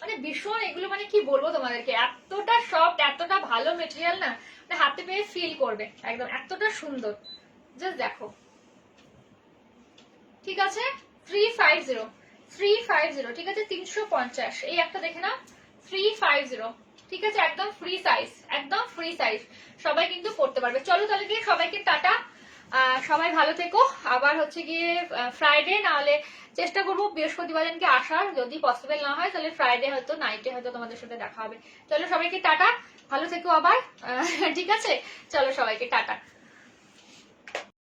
[SPEAKER 1] মানে ভীষণ এগুলো মানে কি বলবো তোমাদেরকে, এতটা সফট, এতটা ভালো মেটেরিয়াল না, মানে হাতে পেয়ে ফিল করবে একদম, এতটা সুন্দর, জাস্ট দেখো, ঠিক আছে 350, ঠিক আছে 350। এই একটা দেখে নাও 350, ঠিক আছে, একদম ফ্রি সাইজ, একদম ফ্রি সাইজ, সবাই কিন্তু পড়তে পারবে। চলো তাহলে গিয়ে সবাইকে টাটা, সবাই ভালো থেকো। আবার হচ্ছে গিয়ে ফ্রাইডে, নাহলে চেষ্টা করবো বৃহস্পতিবার দিনকে আসার, যদি পসিবল না হয় তাহলে ফ্রাইডে হয়তো নাইটে হয়তো তোমাদের সাথে দেখা হবে। চলো সবাইকে টাটা, ভালো থেকো আবার, ঠিক আছে, চলো সবাইকে টাটা।